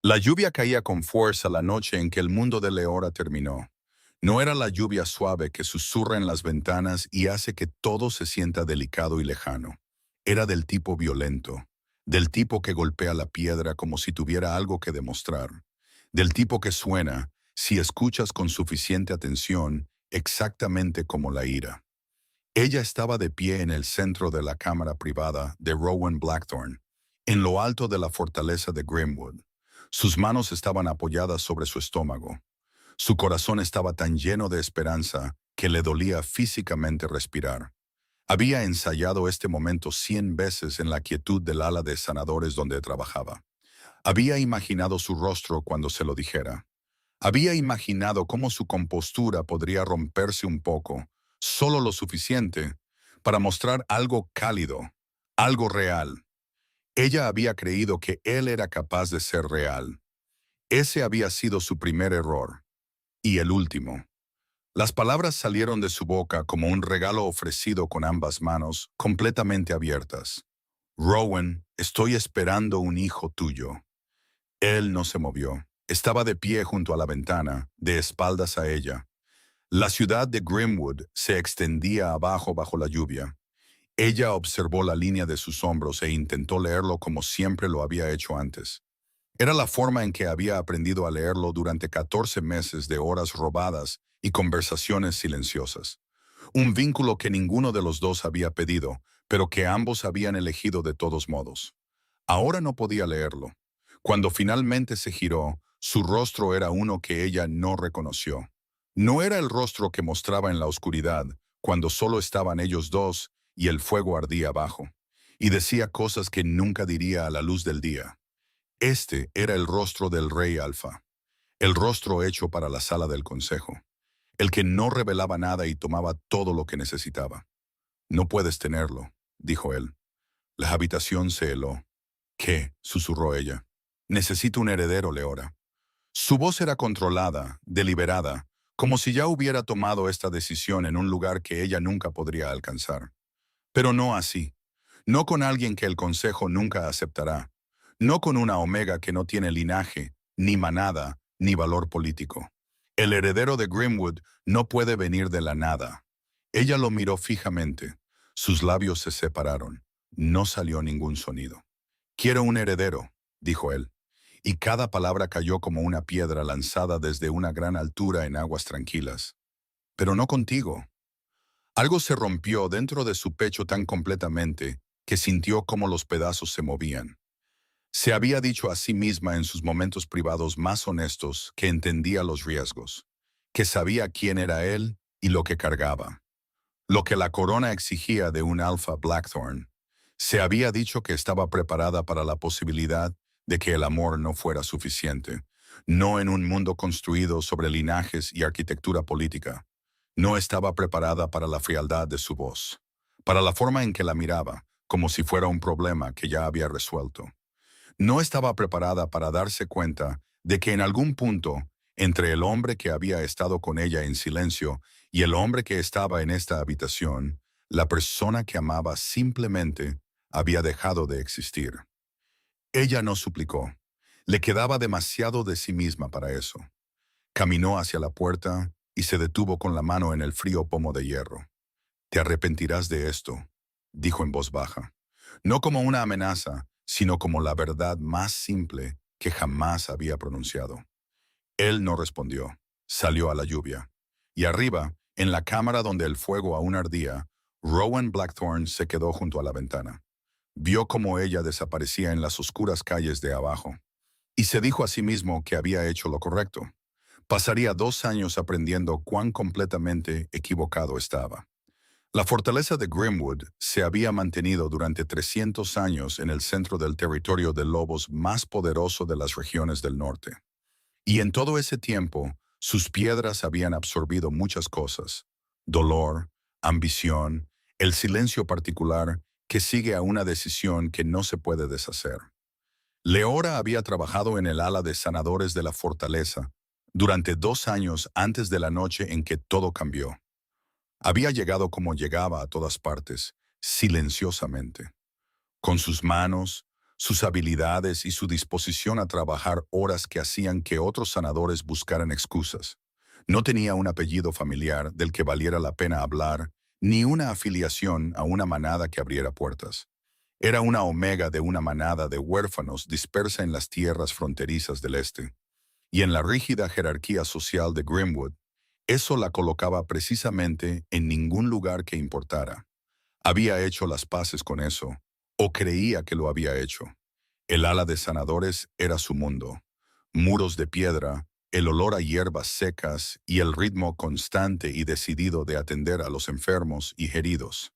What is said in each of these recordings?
La lluvia caía con fuerza la noche en que el mundo de Leora terminó. No era la lluvia suave que susurra en las ventanas y hace que todo se sienta delicado y lejano. Era del tipo violento, del tipo que golpea la piedra como si tuviera algo que demostrar, del tipo que suena, si escuchas con suficiente atención, exactamente como la ira. Ella estaba de pie en el centro de la cámara privada de Rowan Blackthorne, en lo alto de la fortaleza de Grimwood. Sus manos estaban apoyadas sobre su estómago. Su corazón estaba tan lleno de esperanza que le dolía físicamente respirar. Había ensayado este momento 100 veces en la quietud del ala de sanadores donde trabajaba. Había imaginado su rostro cuando se lo dijera. Había imaginado cómo su compostura podría romperse un poco, solo lo suficiente, para mostrar algo cálido, algo real. Ella había creído que él era capaz de ser real. Ese había sido su primer error. Y el último. Las palabras salieron de su boca como un regalo ofrecido con ambas manos, completamente abiertas. Rowan, estoy esperando un hijo tuyo. Él no se movió. Estaba de pie junto a la ventana, de espaldas a ella. La ciudad de Grimwood se extendía abajo bajo la lluvia. Ella observó la línea de sus hombros e intentó leerlo como siempre lo había hecho antes. Era la forma en que había aprendido a leerlo durante 14 meses de horas robadas y conversaciones silenciosas. Un vínculo que ninguno de los dos había pedido, pero que ambos habían elegido de todos modos. Ahora no podía leerlo. Cuando finalmente se giró, su rostro era uno que ella no reconoció. No era el rostro que mostraba en la oscuridad, cuando solo estaban ellos dos y el fuego ardía abajo, y decía cosas que nunca diría a la luz del día. Este era el rostro del rey Alfa, el rostro hecho para la sala del consejo, el que no revelaba nada y tomaba todo lo que necesitaba. No puedes tenerlo, dijo él. La habitación se heló. ¿Qué? Susurró ella. Necesito un heredero, Leora. Su voz era controlada, deliberada, como si ya hubiera tomado esta decisión en un lugar que ella nunca podría alcanzar. Pero no así. No con alguien que el consejo nunca aceptará. No con una Omega que no tiene linaje, ni manada, ni valor político. El heredero de Grimwood no puede venir de la nada. Ella lo miró fijamente. Sus labios se separaron. No salió ningún sonido. Quiero un heredero, dijo él, y cada palabra cayó como una piedra lanzada desde una gran altura en aguas tranquilas. Pero no contigo. Algo se rompió dentro de su pecho tan completamente que sintió como los pedazos se movían. Se había dicho a sí misma en sus momentos privados más honestos que entendía los riesgos, que sabía quién era él y lo que cargaba, lo que la corona exigía de un Alpha Blackthorne. Se había dicho que estaba preparada para la posibilidad de que el amor no fuera suficiente, no en un mundo construido sobre linajes y arquitectura política. No estaba preparada para la frialdad de su voz, para la forma en que la miraba, como si fuera un problema que ya había resuelto. No estaba preparada para darse cuenta de que en algún punto, entre el hombre que había estado con ella en silencio y el hombre que estaba en esta habitación, la persona que amaba simplemente había dejado de existir. Ella no suplicó. Le quedaba demasiado de sí misma para eso. Caminó hacia la puerta y se detuvo con la mano en el frío pomo de hierro. «Te arrepentirás de esto», dijo en voz baja. No como una amenaza, sino como la verdad más simple que jamás había pronunciado. Él no respondió. Salió a la lluvia. Y arriba, en la cámara donde el fuego aún ardía, Rowan Blackthorne se quedó junto a la ventana. Vio cómo ella desaparecía en las oscuras calles de abajo. Y se dijo a sí mismo que había hecho lo correcto. Pasaría 2 años aprendiendo cuán completamente equivocado estaba. La fortaleza de Grimwood se había mantenido durante 300 años en el centro del territorio de lobos más poderoso de las regiones del norte. Y en todo ese tiempo, sus piedras habían absorbido muchas cosas: dolor, ambición, el silencio particular que sigue a una decisión que no se puede deshacer. Leora había trabajado en el ala de sanadores de la fortaleza durante 2 años antes de la noche en que todo cambió. Había llegado como llegaba a todas partes, silenciosamente, con sus manos, sus habilidades y su disposición a trabajar horas que hacían que otros sanadores buscaran excusas. No tenía un apellido familiar del que valiera la pena hablar, ni una afiliación a una manada que abriera puertas. Era una omega de una manada de huérfanos dispersa en las tierras fronterizas del este. Y en la rígida jerarquía social de Grimwood, eso la colocaba precisamente en ningún lugar que importara. Había hecho las paces con eso, o creía que lo había hecho. El ala de sanadores era su mundo. Muros de piedra, el olor a hierbas secas y el ritmo constante y decidido de atender a los enfermos y heridos.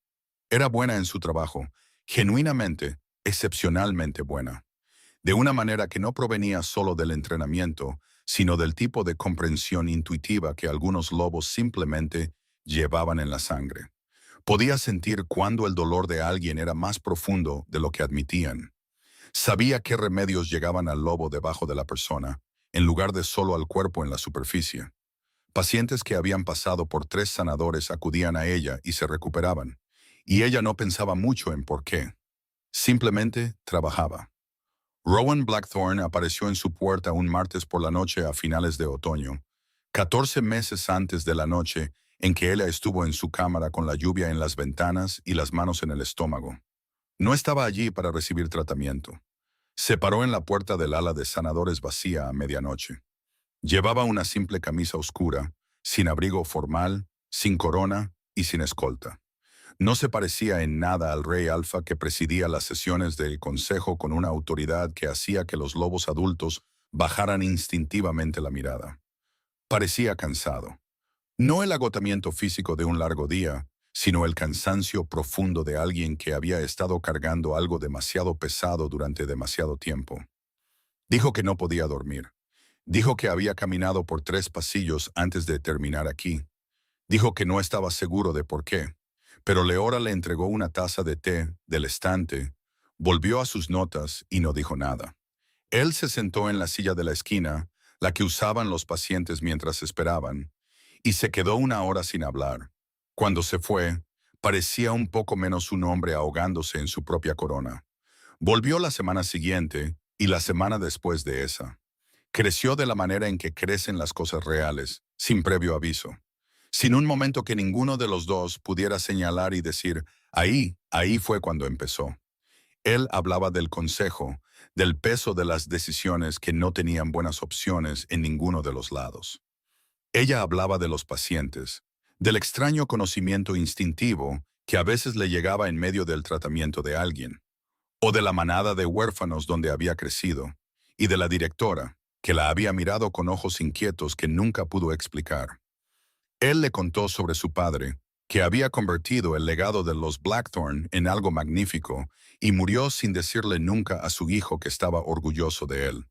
Era buena en su trabajo, genuinamente, excepcionalmente buena, de una manera que no provenía solo del entrenamiento, sino del tipo de comprensión intuitiva que algunos lobos simplemente llevaban en la sangre. Podía sentir cuando el dolor de alguien era más profundo de lo que admitían. Sabía qué remedios llegaban al lobo debajo de la persona, en lugar de solo al cuerpo en la superficie. Pacientes que habían pasado por 3 sanadores acudían a ella y se recuperaban, y ella no pensaba mucho en por qué. Simplemente trabajaba. Rowan Blackthorne apareció en su puerta un martes por la noche a finales de otoño, 14 meses antes de la noche en que ella estuvo en su cámara con la lluvia en las ventanas y las manos en el estómago. No estaba allí para recibir tratamiento. Se paró en la puerta del ala de sanadores vacía a medianoche. Llevaba una simple camisa oscura, sin abrigo formal, sin corona y sin escolta. No se parecía en nada al rey alfa que presidía las sesiones del consejo con una autoridad que hacía que los lobos adultos bajaran instintivamente la mirada. Parecía cansado. No el agotamiento físico de un largo día, sino el cansancio profundo de alguien que había estado cargando algo demasiado pesado durante demasiado tiempo. Dijo que no podía dormir. Dijo que había caminado por 3 pasillos antes de terminar aquí. Dijo que no estaba seguro de por qué, pero Leora le entregó una taza de té del estante, volvió a sus notas y no dijo nada. Él se sentó en la silla de la esquina, la que usaban los pacientes mientras esperaban, y se quedó una hora sin hablar. Cuando se fue, parecía un poco menos un hombre ahogándose en su propia corona. Volvió la semana siguiente y la semana después de esa. Creció de la manera en que crecen las cosas reales, sin previo aviso, sin un momento que ninguno de los dos pudiera señalar y decir, ahí fue cuando empezó. Él hablaba del consejo, del peso de las decisiones que no tenían buenas opciones en ninguno de los lados. Ella hablaba de los pacientes, del extraño conocimiento instintivo que a veces le llegaba en medio del tratamiento de alguien, o de la manada de huérfanos donde había crecido, y de la directora, que la había mirado con ojos inquietos que nunca pudo explicar. Él le contó sobre su padre, que había convertido el legado de los Blackthorne en algo magnífico y murió sin decirle nunca a su hijo que estaba orgulloso de él.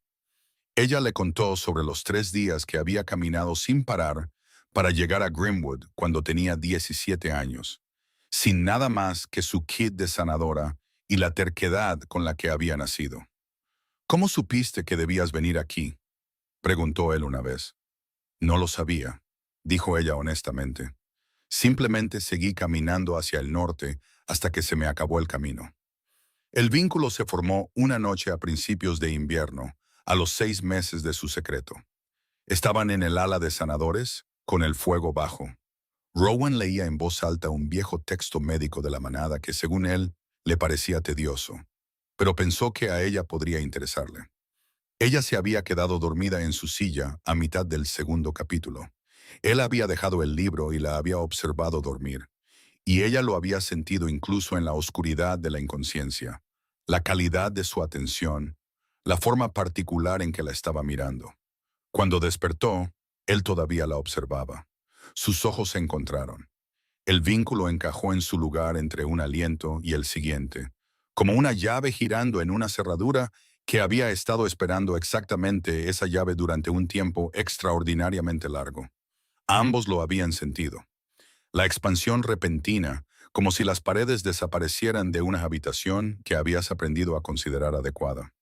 Ella le contó sobre los 3 días que había caminado sin parar para llegar a Grimwood cuando tenía 17 años, sin nada más que su kit de sanadora y la terquedad con la que había nacido. ¿Cómo supiste que debías venir aquí?, preguntó él una vez. No lo sabía, dijo ella honestamente. Simplemente seguí caminando hacia el norte hasta que se me acabó el camino. El vínculo se formó una noche a principios de invierno, a los 6 meses de su secreto. Estaban en el ala de sanadores, con el fuego bajo. Rowan leía en voz alta un viejo texto médico de la manada que, según él, le parecía tedioso, pero pensó que a ella podría interesarle. Ella se había quedado dormida en su silla a mitad del segundo capítulo. Él había dejado el libro y la había observado dormir, y ella lo había sentido incluso en la oscuridad de la inconsciencia, la calidad de su atención, la forma particular en que la estaba mirando. Cuando despertó, él todavía la observaba. Sus ojos se encontraron. El vínculo encajó en su lugar entre un aliento y el siguiente, como una llave girando en una cerradura que había estado esperando exactamente esa llave durante un tiempo extraordinariamente largo. Ambos lo habían sentido. La expansión repentina, como si las paredes desaparecieran de una habitación que habías aprendido a considerar adecuada.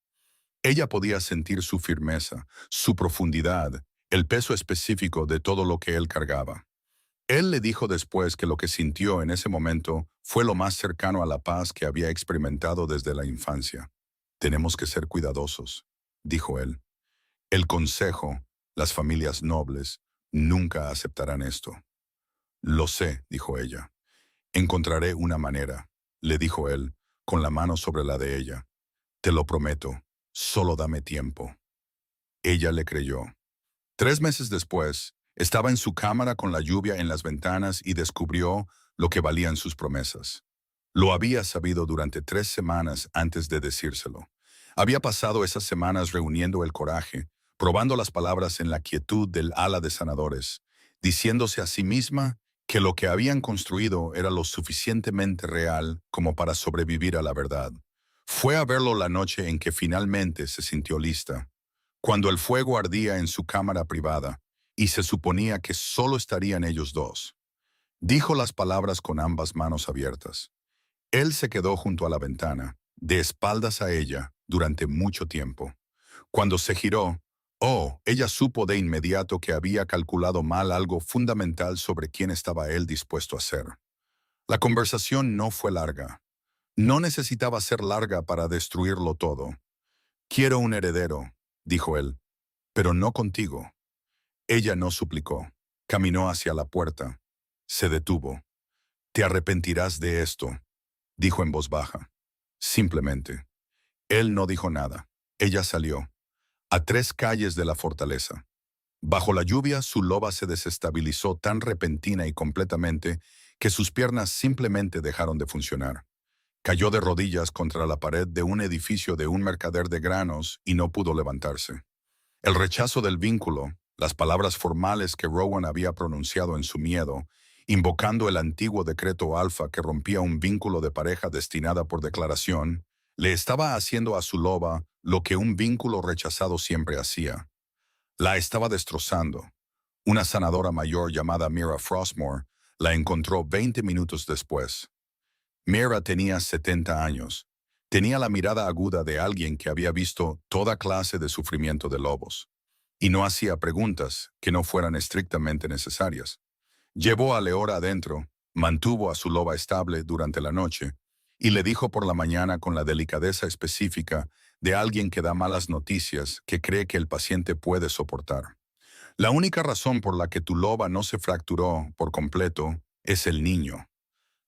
Ella podía sentir su firmeza, su profundidad, el peso específico de todo lo que él cargaba. Él le dijo después que lo que sintió en ese momento fue lo más cercano a la paz que había experimentado desde la infancia. Tenemos que ser cuidadosos, dijo él. El consejo, las familias nobles, nunca aceptarán esto. Lo sé, dijo ella. Encontraré una manera, le dijo él, con la mano sobre la de ella. Te lo prometo, solo dame tiempo. Ella le creyó. 3 meses después, estaba en su cámara con la lluvia en las ventanas y descubrió lo que valían sus promesas. Lo había sabido durante 3 semanas antes de decírselo. Había pasado esas semanas reuniendo el coraje, probando las palabras en la quietud del ala de sanadores, diciéndose a sí misma que lo que habían construido era lo suficientemente real como para sobrevivir a la verdad. Fue a verlo la noche en que finalmente se sintió lista, cuando el fuego ardía en su cámara privada y se suponía que solo estarían ellos dos. Dijo las palabras con ambas manos abiertas. Él se quedó junto a la ventana, de espaldas a ella, durante mucho tiempo. Cuando se giró, ella supo de inmediato que había calculado mal algo fundamental sobre quién estaba él dispuesto a ser. La conversación no fue larga. No necesitaba ser larga para destruirlo todo. Quiero un heredero, dijo él, pero no contigo. Ella no suplicó. Caminó hacia la puerta. Se detuvo. Te arrepentirás de esto, dijo en voz baja. Simplemente. Él no dijo nada. Ella salió. A 3 calles de la fortaleza. Bajo la lluvia, su loba se desestabilizó tan repentina y completamente que sus piernas simplemente dejaron de funcionar. Cayó de rodillas contra la pared de un edificio de un mercader de granos y no pudo levantarse. El rechazo del vínculo, las palabras formales que Rowan había pronunciado en su miedo, invocando el antiguo decreto alfa que rompía un vínculo de pareja destinada por declaración, le estaba haciendo a su loba lo que un vínculo rechazado siempre hacía. La estaba destrozando. Una sanadora mayor llamada Mira Frostmore la encontró 20 minutos después. Mira tenía 70 años. Tenía la mirada aguda de alguien que había visto toda clase de sufrimiento de lobos. Y no hacía preguntas que no fueran estrictamente necesarias. Llevó a Leora adentro, mantuvo a su loba estable durante la noche y le dijo por la mañana con la delicadeza específica de alguien que da malas noticias que cree que el paciente puede soportar. La única razón por la que tu loba no se fracturó por completo es el niño.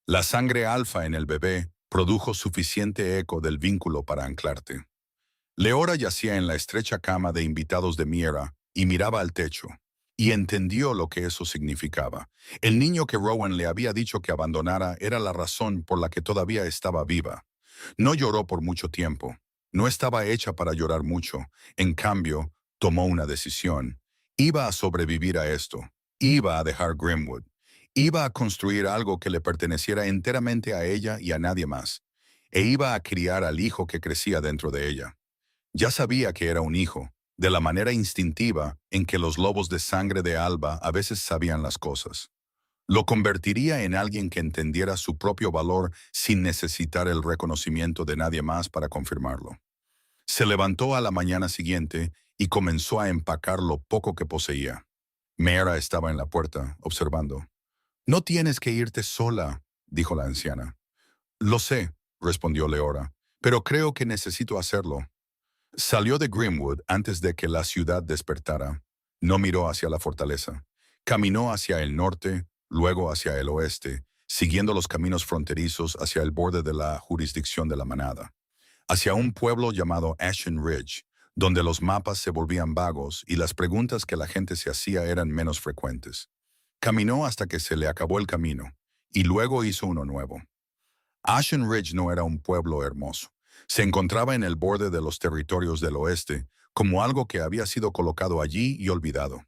La sangre alfa en el bebé produjo suficiente eco del vínculo para anclarte. Leora yacía en la estrecha cama de invitados de Mira y miraba al techo, y entendió lo que eso significaba. El niño que Rowan le había dicho que abandonara era la razón por la que todavía estaba viva. No lloró por mucho tiempo. No estaba hecha para llorar mucho. En cambio, tomó una decisión. Iba a sobrevivir a esto. Iba a dejar Grimwood. Iba a construir algo que le perteneciera enteramente a ella y a nadie más. E iba a criar al hijo que crecía dentro de ella. Ya sabía que era un hijo, de la manera instintiva en que los lobos de sangre de Alba a veces sabían las cosas. Lo convertiría en alguien que entendiera su propio valor sin necesitar el reconocimiento de nadie más para confirmarlo. Se levantó a la mañana siguiente y comenzó a empacar lo poco que poseía. Mera estaba en la puerta, observando. «No tienes que irte sola», dijo la anciana. «Lo sé», respondió Leora, «pero creo que necesito hacerlo». Salió de Grimwood antes de que la ciudad despertara. No miró hacia la fortaleza. Caminó hacia el norte, luego hacia el oeste, siguiendo los caminos fronterizos hacia el borde de la jurisdicción de la manada. Hacia un pueblo llamado Ashen Ridge, donde los mapas se volvían vagos y las preguntas que la gente se hacía eran menos frecuentes. Caminó hasta que se le acabó el camino, y luego hizo uno nuevo. Ashen Ridge no era un pueblo hermoso. Se encontraba en el borde de los territorios del oeste, como algo que había sido colocado allí y olvidado.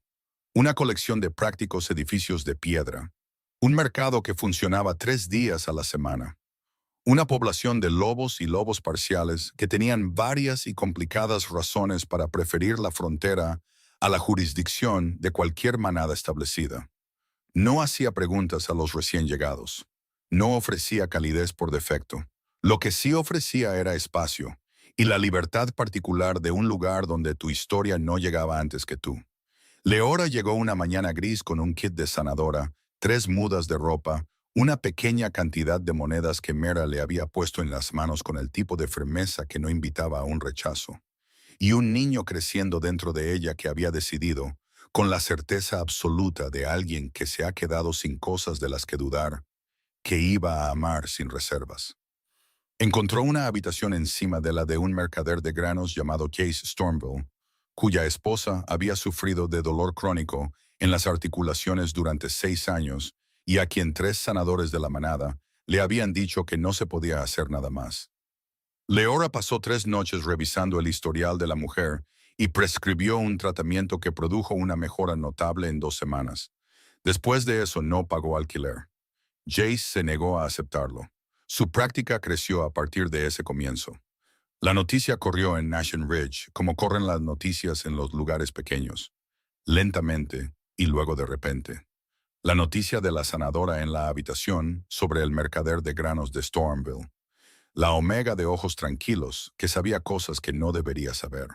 Una colección de prácticos edificios de piedra. Un mercado que funcionaba 3 días a la semana. Una población de lobos y lobos parciales que tenían varias y complicadas razones para preferir la frontera a la jurisdicción de cualquier manada establecida. No hacía preguntas a los recién llegados. No ofrecía calidez por defecto. Lo que sí ofrecía era espacio y la libertad particular de un lugar donde tu historia no llegaba antes que tú. Leora llegó una mañana gris con un kit de sanadora, 3 mudas de ropa, Una pequeña cantidad de monedas que Mera le había puesto en las manos con el tipo de firmeza que no invitaba a un rechazo. Y un niño creciendo dentro de ella que había decidido, con la certeza absoluta de alguien que se ha quedado sin cosas de las que dudar, que iba a amar sin reservas. Encontró una habitación encima de la de un mercader de granos llamado Case Stormville, cuya esposa había sufrido de dolor crónico en las articulaciones durante 6 años y a quien 3 sanadores de la manada le habían dicho que no se podía hacer nada más. Leora pasó 3 noches revisando el historial de la mujer y prescribió un tratamiento que produjo una mejora notable en 2 semanas. Después de eso no pagó alquiler. Jace se negó a aceptarlo. Su práctica creció a partir de ese comienzo. La noticia corrió en Ashen Ridge, como corren las noticias en los lugares pequeños, lentamente y luego de repente. La noticia de la sanadora en la habitación sobre el mercader de granos de Stormville. La Omega de ojos tranquilos, que sabía cosas que no debería saber.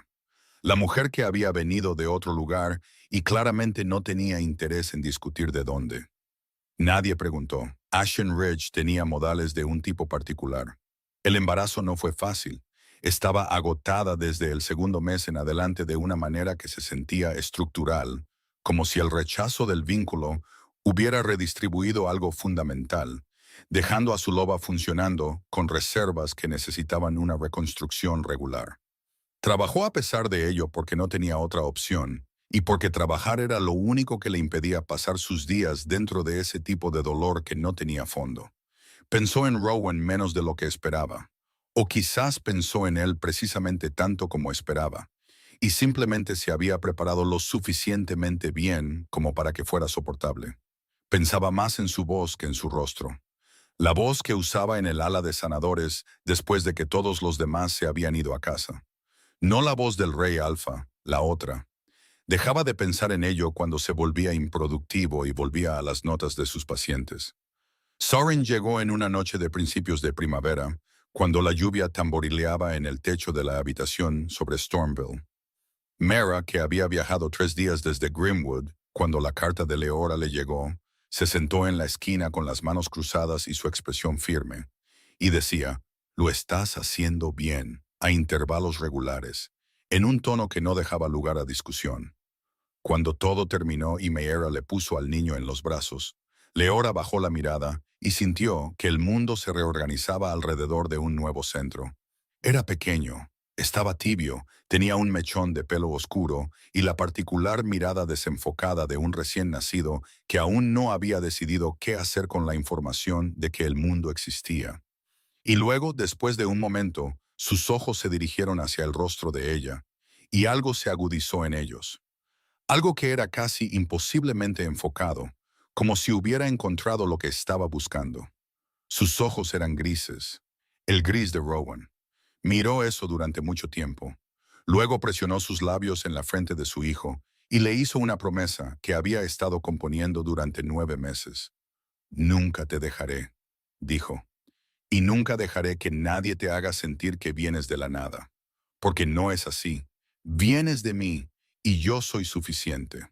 La mujer que había venido de otro lugar y claramente no tenía interés en discutir de dónde. Nadie preguntó. Ashen Ridge tenía modales de un tipo particular. El embarazo no fue fácil. Estaba agotada desde el segundo mes en adelante de una manera que se sentía estructural, como si el rechazo del vínculo hubiera redistribuido algo fundamental, dejando a su loba funcionando con reservas que necesitaban una reconstrucción regular. Trabajó a pesar de ello porque no tenía otra opción, y porque trabajar era lo único que le impedía pasar sus días dentro de ese tipo de dolor que no tenía fondo. Pensó en Rowan menos de lo que esperaba, o quizás pensó en él precisamente tanto como esperaba, y simplemente se había preparado lo suficientemente bien como para que fuera soportable. Pensaba más en su voz que en su rostro. La voz que usaba en el ala de sanadores después de que todos los demás se habían ido a casa. No la voz del rey Alfa, la otra. Dejaba de pensar en ello cuando se volvía improductivo y volvía a las notas de sus pacientes. Soren llegó en una noche de principios de primavera, cuando la lluvia tamborileaba en el techo de la habitación sobre Stormville. Mera, que había viajado 3 días desde Grimwood, cuando la carta de Leora le llegó, se sentó en la esquina con las manos cruzadas y su expresión firme, y decía, «Lo estás haciendo bien», a intervalos regulares, en un tono que no dejaba lugar a discusión. Cuando todo terminó y Meera le puso al niño en los brazos, Leora bajó la mirada y sintió que el mundo se reorganizaba alrededor de un nuevo centro. Era pequeño, estaba tibio, tenía un mechón de pelo oscuro y la particular mirada desenfocada de un recién nacido que aún no había decidido qué hacer con la información de que el mundo existía. Y luego, después de un momento, sus ojos se dirigieron hacia el rostro de ella, y algo se agudizó en ellos. Algo que era casi imposiblemente enfocado, como si hubiera encontrado lo que estaba buscando. Sus ojos eran grises, el gris de Rowan. Miró eso durante mucho tiempo. Luego presionó sus labios en la frente de su hijo y le hizo una promesa que había estado componiendo durante 9 meses. «Nunca te dejaré», dijo, «y nunca dejaré que nadie te haga sentir que vienes de la nada, porque no es así. Vienes de mí y yo soy suficiente».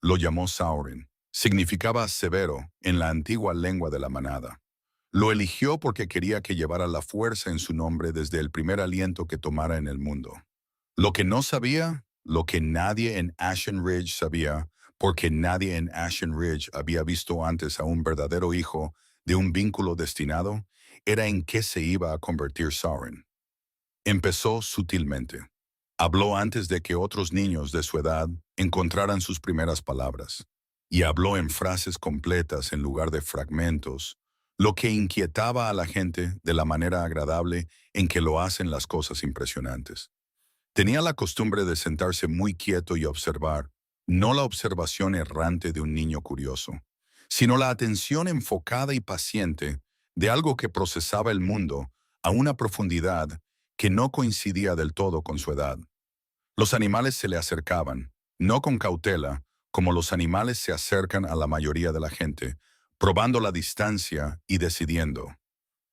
Lo llamó Saurin. Significaba severo en la antigua lengua de la manada. Lo eligió porque quería que llevara la fuerza en su nombre desde el primer aliento que tomara en el mundo. Lo que no sabía, lo que nadie en Ashen Ridge sabía, porque nadie en Ashen Ridge había visto antes a un verdadero hijo de un vínculo destinado, era en qué se iba a convertir Saurin. Empezó sutilmente. Habló antes de que otros niños de su edad encontraran sus primeras palabras, y habló en frases completas en lugar de fragmentos, lo que inquietaba a la gente de la manera agradable en que lo hacen las cosas impresionantes. Tenía la costumbre de sentarse muy quieto y observar, no la observación errante de un niño curioso, sino la atención enfocada y paciente de algo que procesaba el mundo a una profundidad que no coincidía del todo con su edad. Los animales se le acercaban, no con cautela, como los animales se acercan a la mayoría de la gente, probando la distancia y decidiendo.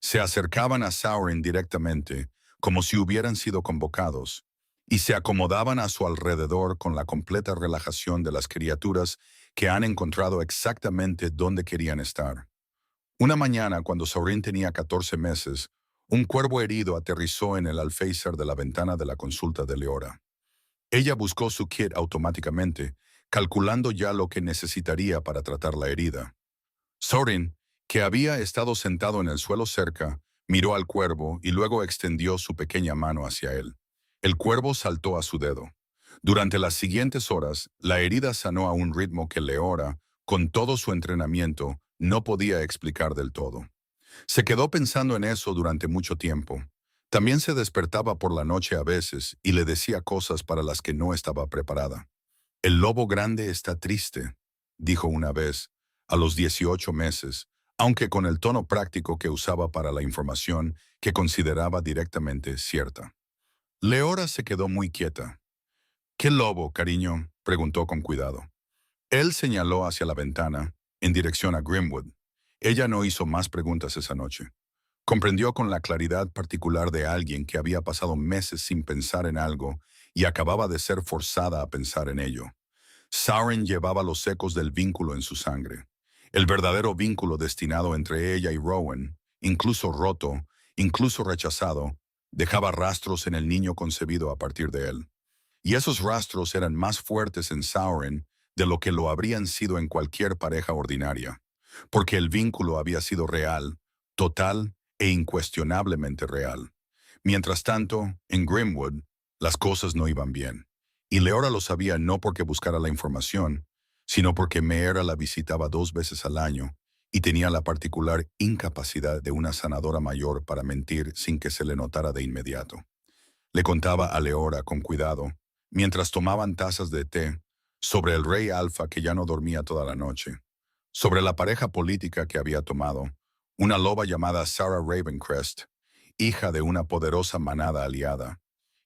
Se acercaban a Saurin directamente, como si hubieran sido convocados, y se acomodaban a su alrededor con la completa relajación de las criaturas que han encontrado exactamente dónde querían estar. Una mañana, cuando Saurin tenía 14 meses, un cuervo herido aterrizó en el alféizar de la ventana de la consulta de Leora. Ella buscó su kit automáticamente, calculando ya lo que necesitaría para tratar la herida. Saurin, que había estado sentado en el suelo cerca, miró al cuervo y luego extendió su pequeña mano hacia él. El cuervo saltó a su dedo. Durante las siguientes horas, la herida sanó a un ritmo que Leora, con todo su entrenamiento, no podía explicar del todo. Se quedó pensando en eso durante mucho tiempo. También se despertaba por la noche a veces y le decía cosas para las que no estaba preparada. El lobo grande está triste, dijo una vez, a los 18 meses, aunque con el tono práctico que usaba para la información que consideraba directamente cierta. Leora se quedó muy quieta. ¿Qué lobo, cariño?, preguntó con cuidado. Él señaló hacia la ventana, en dirección a Grimwood. Ella no hizo más preguntas esa noche. Comprendió con la claridad particular de alguien que había pasado meses sin pensar en algo y acababa de ser forzada a pensar en ello. Saurin llevaba los ecos del vínculo en su sangre. El verdadero vínculo destinado entre ella y Rowan, incluso roto, incluso rechazado, dejaba rastros en el niño concebido a partir de él. Y esos rastros eran más fuertes en Saurin de lo que lo habrían sido en cualquier pareja ordinaria, porque el vínculo había sido real, total e incuestionablemente real. Mientras tanto, en Grimwood, las cosas no iban bien. Y Leora lo sabía no porque buscara la información, sino porque Meera la visitaba 2 veces al año y tenía la particular incapacidad de una sanadora mayor para mentir sin que se le notara de inmediato. Le contaba a Leora con cuidado, mientras tomaban tazas de té, sobre el rey Alfa que ya no dormía toda la noche, sobre la pareja política que había tomado, una loba llamada Sarah Ravencrest, hija de una poderosa manada aliada,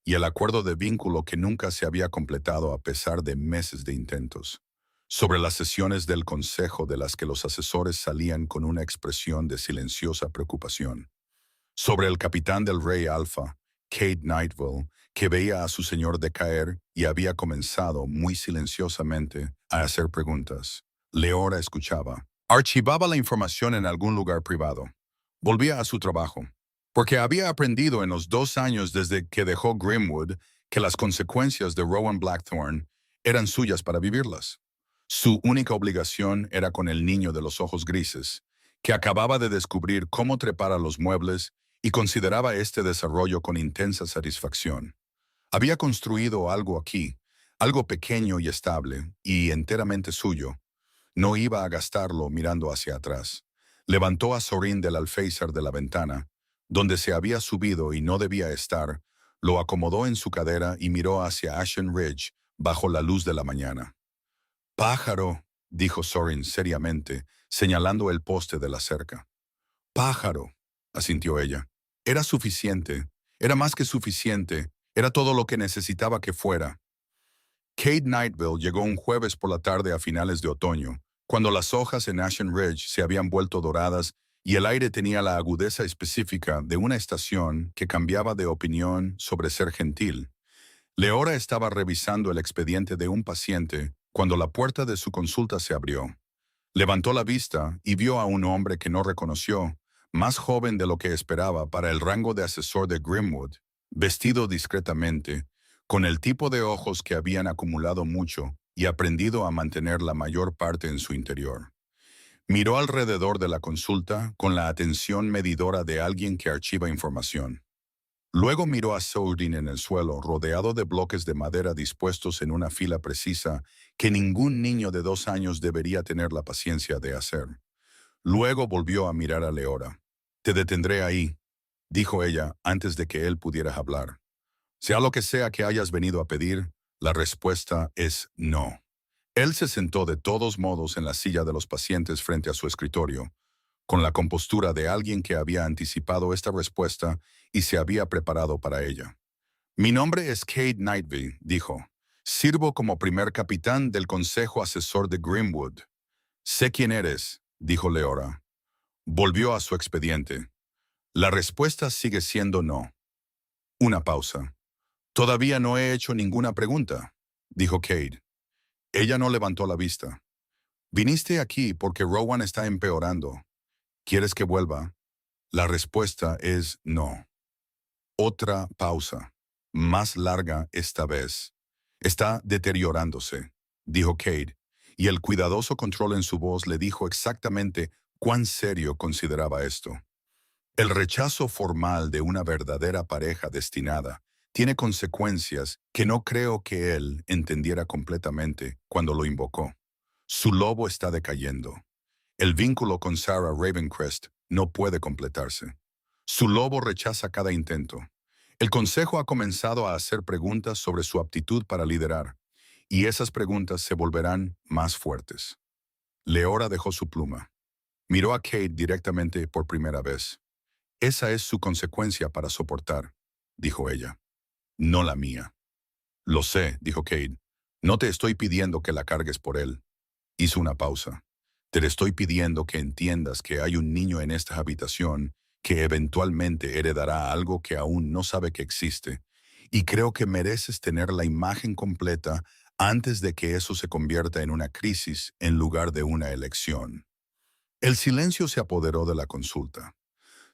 y el acuerdo de vínculo que nunca se había completado a pesar de meses de intentos, sobre las sesiones del consejo de las que los asesores salían con una expresión de silenciosa preocupación, sobre el capitán del Rey Alpha, Kate Nightville, que veía a su señor decaer y había comenzado muy silenciosamente a hacer preguntas. Leora escuchaba. Archivaba la información en algún lugar privado. Volvía a su trabajo, porque había aprendido en los 2 años desde que dejó Grimwood que las consecuencias de Rowan Blackthorne eran suyas para vivirlas. Su única obligación era con el niño de los ojos grises, que acababa de descubrir cómo trepar a los muebles y consideraba este desarrollo con intensa satisfacción. Había construido algo aquí, algo pequeño y estable, y enteramente suyo. No iba a gastarlo mirando hacia atrás. Levantó a Saurin del alféizar de la ventana, donde se había subido y no debía estar, lo acomodó en su cadera y miró hacia Ashen Ridge bajo la luz de la mañana. «Pájaro», dijo Saurin seriamente, señalando el poste de la cerca. «Pájaro», asintió ella. Era suficiente, era más que suficiente, era todo lo que necesitaba que fuera. Kate Nightville llegó un jueves por la tarde a finales de otoño, cuando las hojas en Ashen Ridge se habían vuelto doradas y el aire tenía la agudeza específica de una estación que cambiaba de opinión sobre ser gentil. Leora estaba revisando el expediente de un paciente cuando la puerta de su consulta se abrió. Levantó la vista y vio a un hombre que no reconoció, más joven de lo que esperaba para el rango de asesor de Grimwood, vestido discretamente, con el tipo de ojos que habían acumulado mucho y aprendido a mantener la mayor parte en su interior. Miró alrededor de la consulta con la atención medidora de alguien que archiva información. Luego miró a Saurin en el suelo, rodeado de bloques de madera dispuestos en una fila precisa que ningún niño de 2 años debería tener la paciencia de hacer. Luego volvió a mirar a Leora. «Te detendré ahí», dijo ella antes de que él pudiera hablar. «Sea lo que sea que hayas venido a pedir, la respuesta es no». Él se sentó de todos modos en la silla de los pacientes frente a su escritorio, con la compostura de alguien que había anticipado esta respuesta y se había preparado para ella. «Mi nombre es Kate Nightville», dijo. «Sirvo como primer capitán del Consejo Asesor de Grimwood». «Sé quién eres», dijo Leora. Volvió a su expediente. «La respuesta sigue siendo no». Una pausa. «Todavía no he hecho ninguna pregunta», dijo Kate. Ella no levantó la vista. «Viniste aquí porque Rowan está empeorando. ¿Quieres que vuelva? La respuesta es no. Otra pausa, más larga esta vez. Está deteriorándose, dijo Cade, y el cuidadoso control en su voz le dijo exactamente cuán serio consideraba esto. El rechazo formal de una verdadera pareja destinada tiene consecuencias que no creo que él entendiera completamente cuando lo invocó. Su lobo está decayendo. El vínculo con Sarah Ravencrest no puede completarse. Su lobo rechaza cada intento. El consejo ha comenzado a hacer preguntas sobre su aptitud para liderar, y esas preguntas se volverán más fuertes. Leora dejó su pluma. Miró a Kate directamente por primera vez. Esa es su consecuencia para soportar, dijo ella. No la mía. Lo sé, dijo Kate. No te estoy pidiendo que la cargues por él. Hizo una pausa. Te estoy pidiendo que entiendas que hay un niño en esta habitación que eventualmente heredará algo que aún no sabe que existe, y creo que mereces tener la imagen completa antes de que eso se convierta en una crisis en lugar de una elección. El silencio se apoderó de la consulta.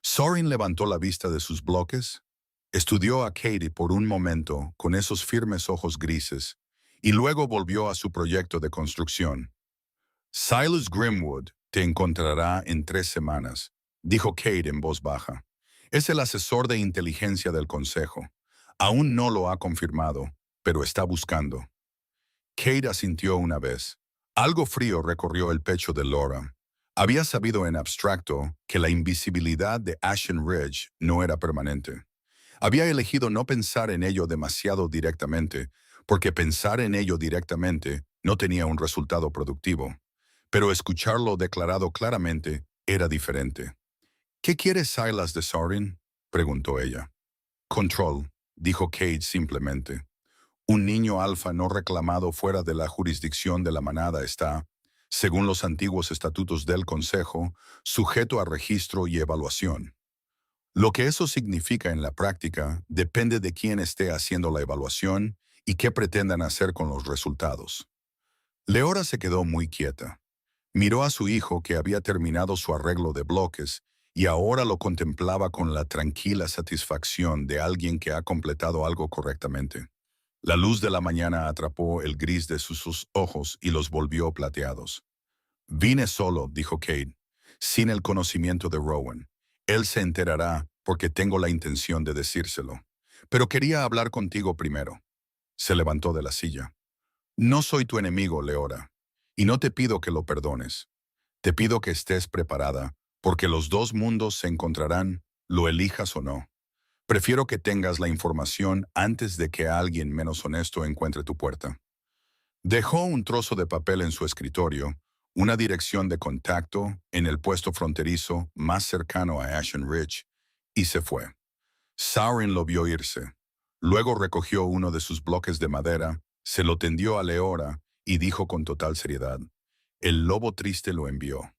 Sorin levantó la vista de sus bloques, estudió a Katie por un momento con esos firmes ojos grises, y luego volvió a su proyecto de construcción. Silas Grimwood te encontrará en 3 semanas, dijo Kate en voz baja. Es el asesor de inteligencia del consejo. Aún no lo ha confirmado, pero está buscando. Kate asintió una vez. Algo frío recorrió el pecho de Laura. Había sabido en abstracto que la invisibilidad de Ashen Ridge no era permanente. Había elegido no pensar en ello demasiado directamente, porque pensar en ello directamente no tenía un resultado productivo. Pero escucharlo declarado claramente era diferente. ¿Qué quiere Silas de Sorin?, preguntó ella. Control, dijo Kate simplemente. Un niño alfa no reclamado fuera de la jurisdicción de la manada está, según los antiguos estatutos del Consejo, sujeto a registro y evaluación. Lo que eso significa en la práctica depende de quién esté haciendo la evaluación y qué pretendan hacer con los resultados. Leora se quedó muy quieta. Miró a su hijo que había terminado su arreglo de bloques y ahora lo contemplaba con la tranquila satisfacción de alguien que ha completado algo correctamente. La luz de la mañana atrapó el gris de sus ojos y los volvió plateados. Vine solo, dijo Kate, sin el conocimiento de Rowan. Él se enterará porque tengo la intención de decírselo. Pero quería hablar contigo primero. Se levantó de la silla. No soy tu enemigo, Leora, y no te pido que lo perdones. Te pido que estés preparada, porque los dos mundos se encontrarán, lo elijas o no. Prefiero que tengas la información antes de que alguien menos honesto encuentre tu puerta. Dejó un trozo de papel en su escritorio, una dirección de contacto en el puesto fronterizo más cercano a Ashen Ridge, y se fue. Sauron lo vio irse. Luego recogió uno de sus bloques de madera, se lo tendió a Leora y dijo con total seriedad: «El lobo triste lo envió».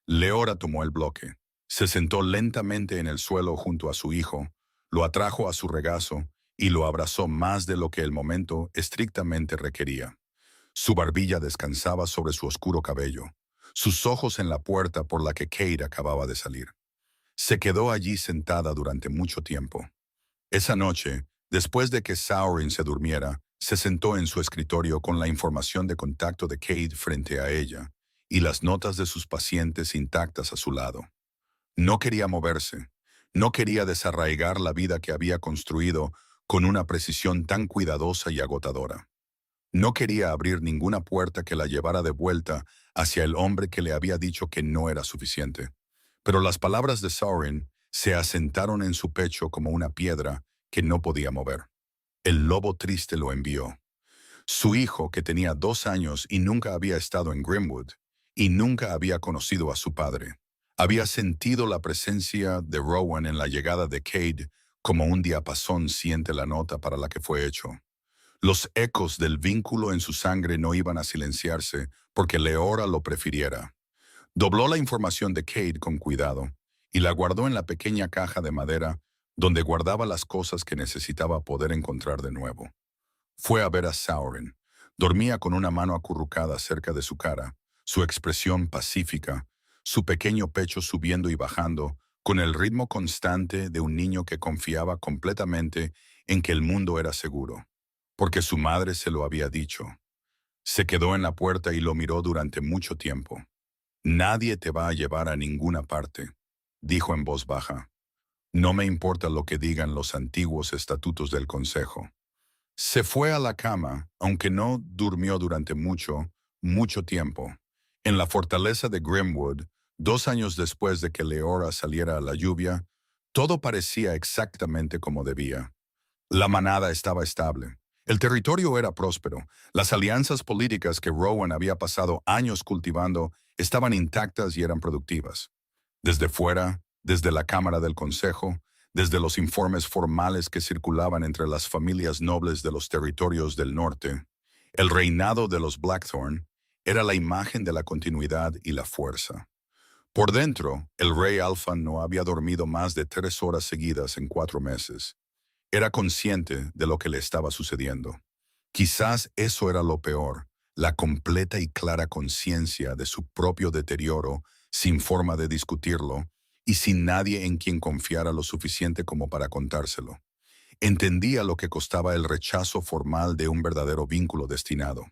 Leora tomó el bloque, se sentó lentamente en el suelo junto a su hijo, lo atrajo a su regazo y lo abrazó más de lo que el momento estrictamente requería. Su barbilla descansaba sobre su oscuro cabello, sus ojos en la puerta por la que Kate acababa de salir. Se quedó allí sentada durante mucho tiempo. Esa noche, después de que Sauron se durmiera, se sentó en su escritorio con la información de contacto de Kate frente a ella y las notas de sus pacientes intactas a su lado. No quería moverse, no quería desarraigar la vida que había construido con una precisión tan cuidadosa y agotadora. No quería abrir ninguna puerta que la llevara de vuelta hacia el hombre que le había dicho que no era suficiente. Pero las palabras de Sauron se asentaron en su pecho como una piedra que no podía mover. El lobo triste lo envió. Su hijo, que tenía 2 años y nunca había estado en Grimwood, y nunca había conocido a su padre, había sentido la presencia de Rowan en la llegada de Cade como un diapasón siente la nota para la que fue hecho. Los ecos del vínculo en su sangre no iban a silenciarse porque Leora lo prefiriera. Dobló la información de Cade con cuidado y la guardó en la pequeña caja de madera donde guardaba las cosas que necesitaba poder encontrar de nuevo. Fue a ver a Sauron. Dormía con una mano acurrucada cerca de su cara, su expresión pacífica, su pequeño pecho subiendo y bajando, con el ritmo constante de un niño que confiaba completamente en que el mundo era seguro, porque su madre se lo había dicho. Se quedó en la puerta y lo miró durante mucho tiempo. «Nadie te va a llevar a ninguna parte», dijo en voz baja. «No me importa lo que digan los antiguos estatutos del Consejo». Se fue a la cama, aunque no durmió durante mucho tiempo. En la fortaleza de Grimwood, 2 años después de que Leora saliera a la lluvia, todo parecía exactamente como debía. La manada estaba estable. El territorio era próspero. Las alianzas políticas que Rowan había pasado años cultivando estaban intactas y eran productivas. Desde fuera, desde la Cámara del Consejo, desde los informes formales que circulaban entre las familias nobles de los territorios del norte, el reinado de los Blackthorn era la imagen de la continuidad y la fuerza. Por dentro, el rey Alpha no había dormido más de 3 horas seguidas en 4 meses. Era consciente de lo que le estaba sucediendo. Quizás eso era lo peor, la completa y clara conciencia de su propio deterioro, sin forma de discutirlo, y sin nadie en quien confiara lo suficiente como para contárselo. Entendía lo que costaba el rechazo formal de un verdadero vínculo destinado.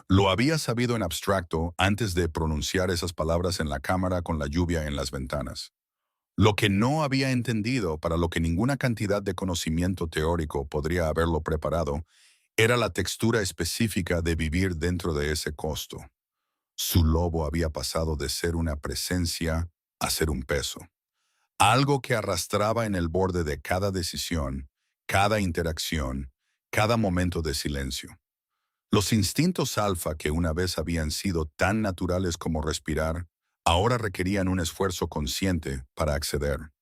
Lo había sabido en abstracto antes de pronunciar esas palabras en la cámara con la lluvia en las ventanas. Lo que no había entendido, para lo que ninguna cantidad de conocimiento teórico podría haberlo preparado, era la textura específica de vivir dentro de ese costo. Su lobo había pasado de ser una presencia a ser un peso. Algo que arrastraba en el borde de cada decisión, cada interacción, cada momento de silencio. Los instintos alfa que una vez habían sido tan naturales como respirar, ahora requerían un esfuerzo consciente para acceder.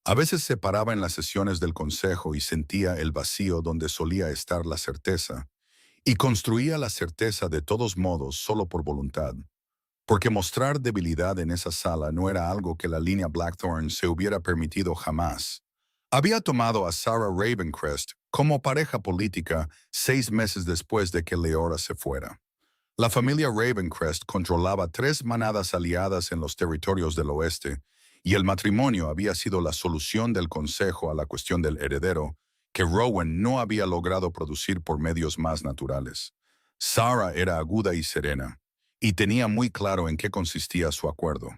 A veces se paraba en las sesiones del consejo y sentía el vacío donde solía estar la certeza, y construía la certeza de todos modos solo por voluntad, porque mostrar debilidad en esa sala no era algo que la línea Blackthorn se hubiera permitido jamás. Había tomado a Sarah Ravencrest como pareja política 6 meses después de que Leora se fuera. La familia Ravencrest controlaba 3 manadas aliadas en los territorios del oeste, y el matrimonio había sido la solución del consejo a la cuestión del heredero, que Rowan no había logrado producir por medios más naturales. Sarah era aguda y serena, y tenía muy claro en qué consistía su acuerdo.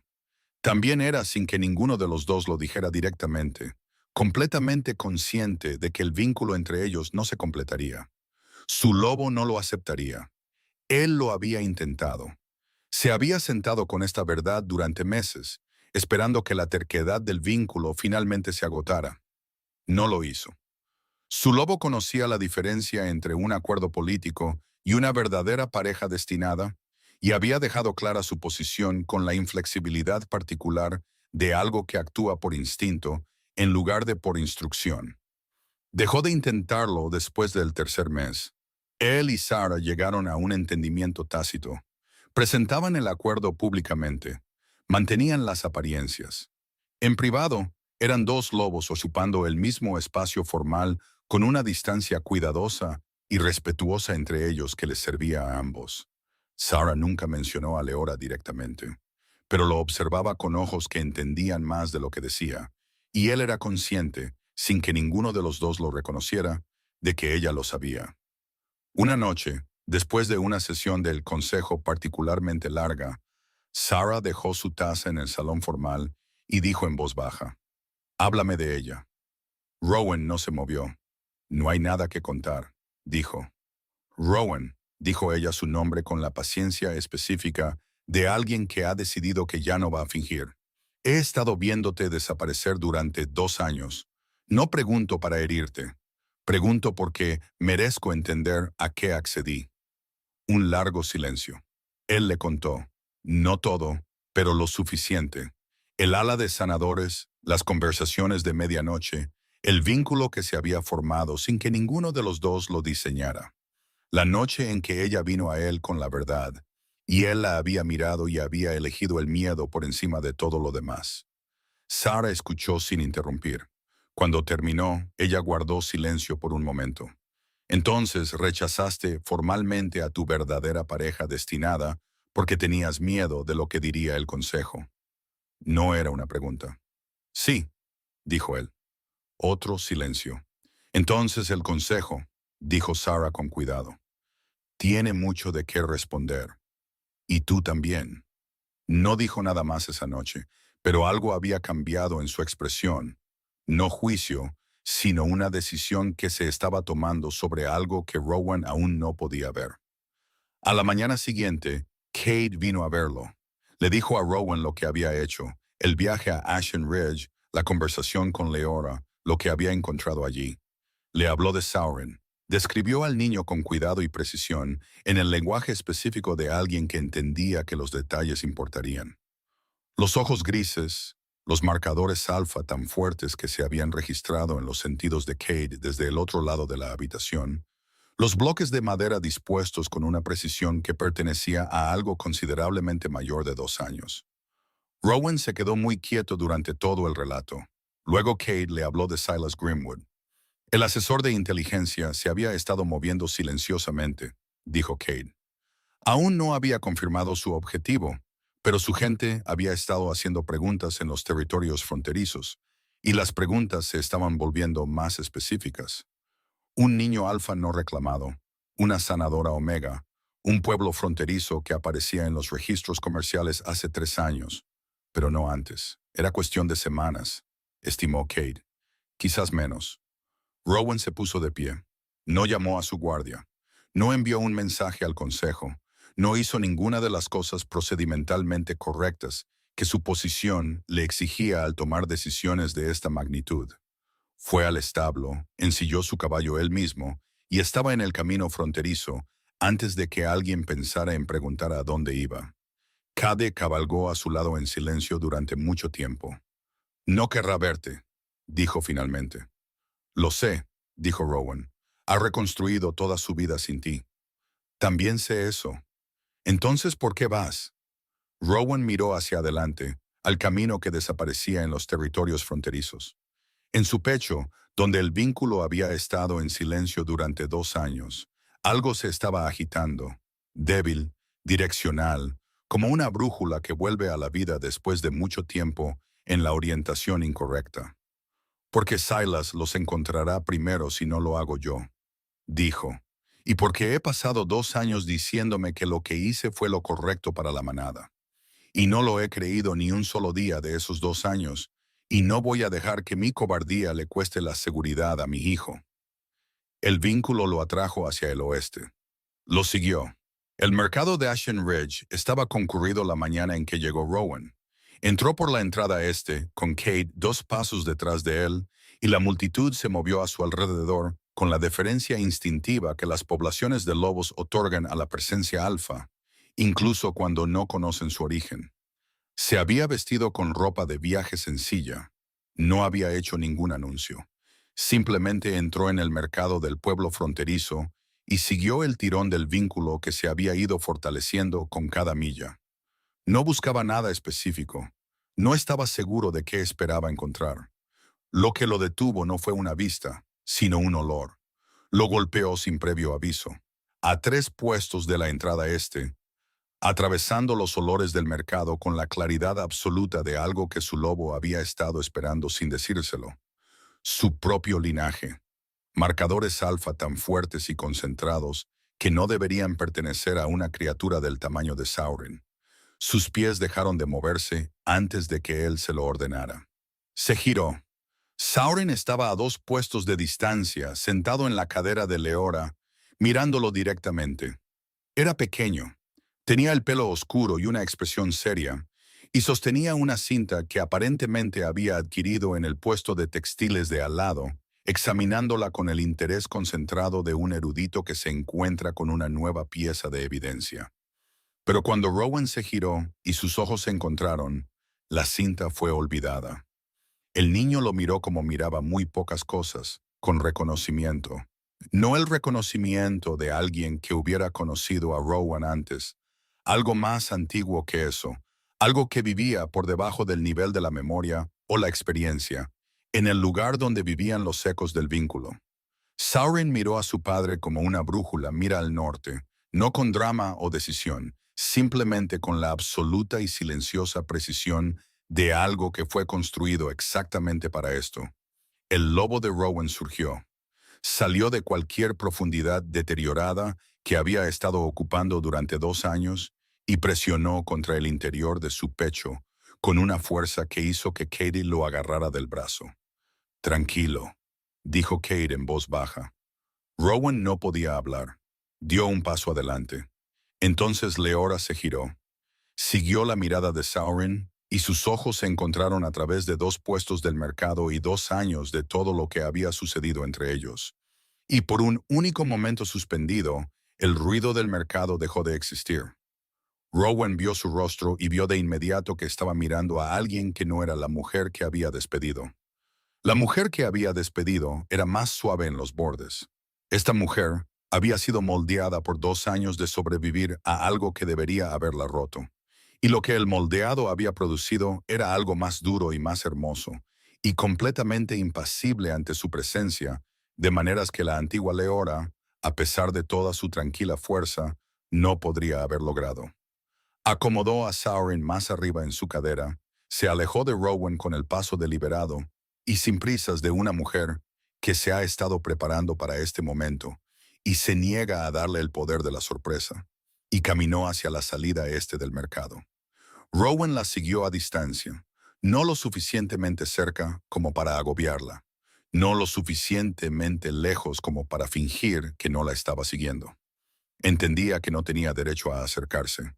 También era, sin que ninguno de los dos lo dijera directamente, completamente consciente de que el vínculo entre ellos no se completaría. Su lobo no lo aceptaría. Él lo había intentado. Se había sentado con esta verdad durante meses, esperando que la terquedad del vínculo finalmente se agotara. No lo hizo. Su lobo conocía la diferencia entre un acuerdo político y una verdadera pareja destinada, y había dejado clara su posición con la inflexibilidad particular de algo que actúa por instinto en lugar de por instrucción. Dejó de intentarlo después del tercer mes. Él y Sarah llegaron a un entendimiento tácito. Presentaban el acuerdo públicamente. Mantenían las apariencias. En privado, eran dos lobos ocupando el mismo espacio formal con una distancia cuidadosa y respetuosa entre ellos que les servía a ambos. Sarah nunca mencionó a Leora directamente, pero lo observaba con ojos que entendían más de lo que decía, y él era consciente, sin que ninguno de los dos lo reconociera, de que ella lo sabía. Una noche, después de una sesión del consejo particularmente larga, Sarah dejó su taza en el salón formal y dijo en voz baja: «Háblame de ella». Rowan no se movió. «No hay nada que contar», dijo. «Rowan», dijo ella su nombre con la paciencia específica de alguien que ha decidido que ya no va a fingir. «He estado viéndote desaparecer durante 2 años. No pregunto para herirte. Pregunto porque merezco entender a qué accedí». Un largo silencio. Él le contó. No todo, pero lo suficiente. El ala de sanadores, las conversaciones de medianoche, el vínculo que se había formado sin que ninguno de los dos lo diseñara. La noche en que ella vino a él con la verdad, y él la había mirado y había elegido el miedo por encima de todo lo demás. Sarah escuchó sin interrumpir. Cuando terminó, ella guardó silencio por un momento. «Entonces rechazaste formalmente a tu verdadera pareja destinada porque tenías miedo de lo que diría el consejo». No era una pregunta. Sí, dijo él. Otro silencio. Entonces el consejo, dijo Sarah con cuidado. Tiene mucho de qué responder. Y tú también. No dijo nada más esa noche, pero algo había cambiado en su expresión. No juicio, sino una decisión que se estaba tomando sobre algo que Rowan aún no podía ver. A la mañana siguiente, Kate vino a verlo. Le dijo a Rowan lo que había hecho, el viaje a Ashen Ridge, la conversación con Leora, lo que había encontrado allí. Le habló de Sauron. Describió al niño con cuidado y precisión, en el lenguaje específico de alguien que entendía que los detalles importarían. Los ojos grises, los marcadores alfa tan fuertes que se habían registrado en los sentidos de Kate desde el otro lado de la habitación, los bloques de madera dispuestos con una precisión que pertenecía a algo considerablemente mayor de 2 años. Rowan se quedó muy quieto durante todo el relato. Luego Kate le habló de Silas Grimwood. El asesor de inteligencia se había estado moviendo silenciosamente, dijo Kate. Aún no había confirmado su objetivo, pero su gente había estado haciendo preguntas en los territorios fronterizos, y las preguntas se estaban volviendo más específicas. Un niño alfa no reclamado, una sanadora omega, un pueblo fronterizo que aparecía en los registros comerciales hace 3 años, pero no antes. Era cuestión de semanas, estimó Kate. Quizás menos. Rowan se puso de pie. No llamó a su guardia. No envió un mensaje al consejo. No hizo ninguna de las cosas procedimentalmente correctas que su posición le exigía al tomar decisiones de esta magnitud. Fue al establo, ensilló su caballo él mismo y estaba en el camino fronterizo antes de que alguien pensara en preguntar a dónde iba. Cade cabalgó a su lado en silencio durante mucho tiempo. No querrá verte, dijo finalmente. Lo sé, dijo Rowan. Ha reconstruido toda su vida sin ti. También sé eso. Entonces, ¿por qué vas? Rowan miró hacia adelante, al camino que desaparecía en los territorios fronterizos. En su pecho, donde el vínculo había estado en silencio durante 2 años, algo se estaba agitando, débil, direccional, como una brújula que vuelve a la vida después de mucho tiempo en la orientación incorrecta. Porque Silas los encontrará primero si no lo hago yo, dijo, y porque he pasado 2 años diciéndome que lo que hice fue lo correcto para la manada. Y no lo he creído ni un solo día de esos 2 años, y no voy a dejar que mi cobardía le cueste la seguridad a mi hijo. El vínculo lo atrajo hacia el oeste. Lo siguió. El mercado de Ashen Ridge estaba concurrido la mañana en que llegó Rowan. Entró por la entrada este, con Kate 2 pasos detrás de él, y la multitud se movió a su alrededor con la deferencia instintiva que las poblaciones de lobos otorgan a la presencia alfa, incluso cuando no conocen su origen. Se había vestido con ropa de viaje sencilla. No había hecho ningún anuncio. Simplemente entró en el mercado del pueblo fronterizo y siguió el tirón del vínculo que se había ido fortaleciendo con cada milla. No buscaba nada específico. No estaba seguro de qué esperaba encontrar. Lo que lo detuvo no fue una vista, sino un olor. Lo golpeó sin previo aviso. A 3 puestos de la entrada este, atravesando los olores del mercado con la claridad absoluta de algo que su lobo había estado esperando sin decírselo. Su propio linaje. Marcadores alfa tan fuertes y concentrados que no deberían pertenecer a una criatura del tamaño de Sauron. Sus pies dejaron de moverse antes de que él se lo ordenara. Se giró. Sauron estaba a 2 puestos de distancia, sentado en la cadera de Leora, mirándolo directamente. Era pequeño. Tenía el pelo oscuro y una expresión seria, y sostenía una cinta que aparentemente había adquirido en el puesto de textiles de al lado, examinándola con el interés concentrado de un erudito que se encuentra con una nueva pieza de evidencia. Pero cuando Rowan se giró y sus ojos se encontraron, la cinta fue olvidada. El niño lo miró como miraba muy pocas cosas, con reconocimiento. No el reconocimiento de alguien que hubiera conocido a Rowan antes, algo más antiguo que eso, algo que vivía por debajo del nivel de la memoria o la experiencia, en el lugar donde vivían los ecos del vínculo. Sauron miró a su padre como una brújula mira al norte, no con drama o decisión, simplemente con la absoluta y silenciosa precisión de algo que fue construido exactamente para esto. El lobo de Rowan surgió. Salió de cualquier profundidad deteriorada que había estado ocupando durante 2 años y presionó contra el interior de su pecho con una fuerza que hizo que Katie lo agarrara del brazo. «Tranquilo», dijo Kate en voz baja. Rowan no podía hablar. Dio un paso adelante. Entonces Leora se giró. Siguió la mirada de Sauron y sus ojos se encontraron a través de 2 puestos del mercado y 2 años de todo lo que había sucedido entre ellos. Y por un único momento suspendido, el ruido del mercado dejó de existir. Rowan vio su rostro y vio de inmediato que estaba mirando a alguien que no era la mujer que había despedido. La mujer que había despedido era más suave en los bordes. Esta mujer había sido moldeada por 2 años de sobrevivir a algo que debería haberla roto. Y lo que el moldeado había producido era algo más duro y más hermoso, y completamente impasible ante su presencia, de maneras que la antigua Leora, a pesar de toda su tranquila fuerza, no podría haber logrado. Acomodó a Sauron más arriba en su cadera, se alejó de Rowan con el paso deliberado y sin prisas de una mujer que se ha estado preparando para este momento y se niega a darle el poder de la sorpresa, y caminó hacia la salida este del mercado. Rowan la siguió a distancia, no lo suficientemente cerca como para agobiarla, no lo suficientemente lejos como para fingir que no la estaba siguiendo. Entendía que no tenía derecho a acercarse.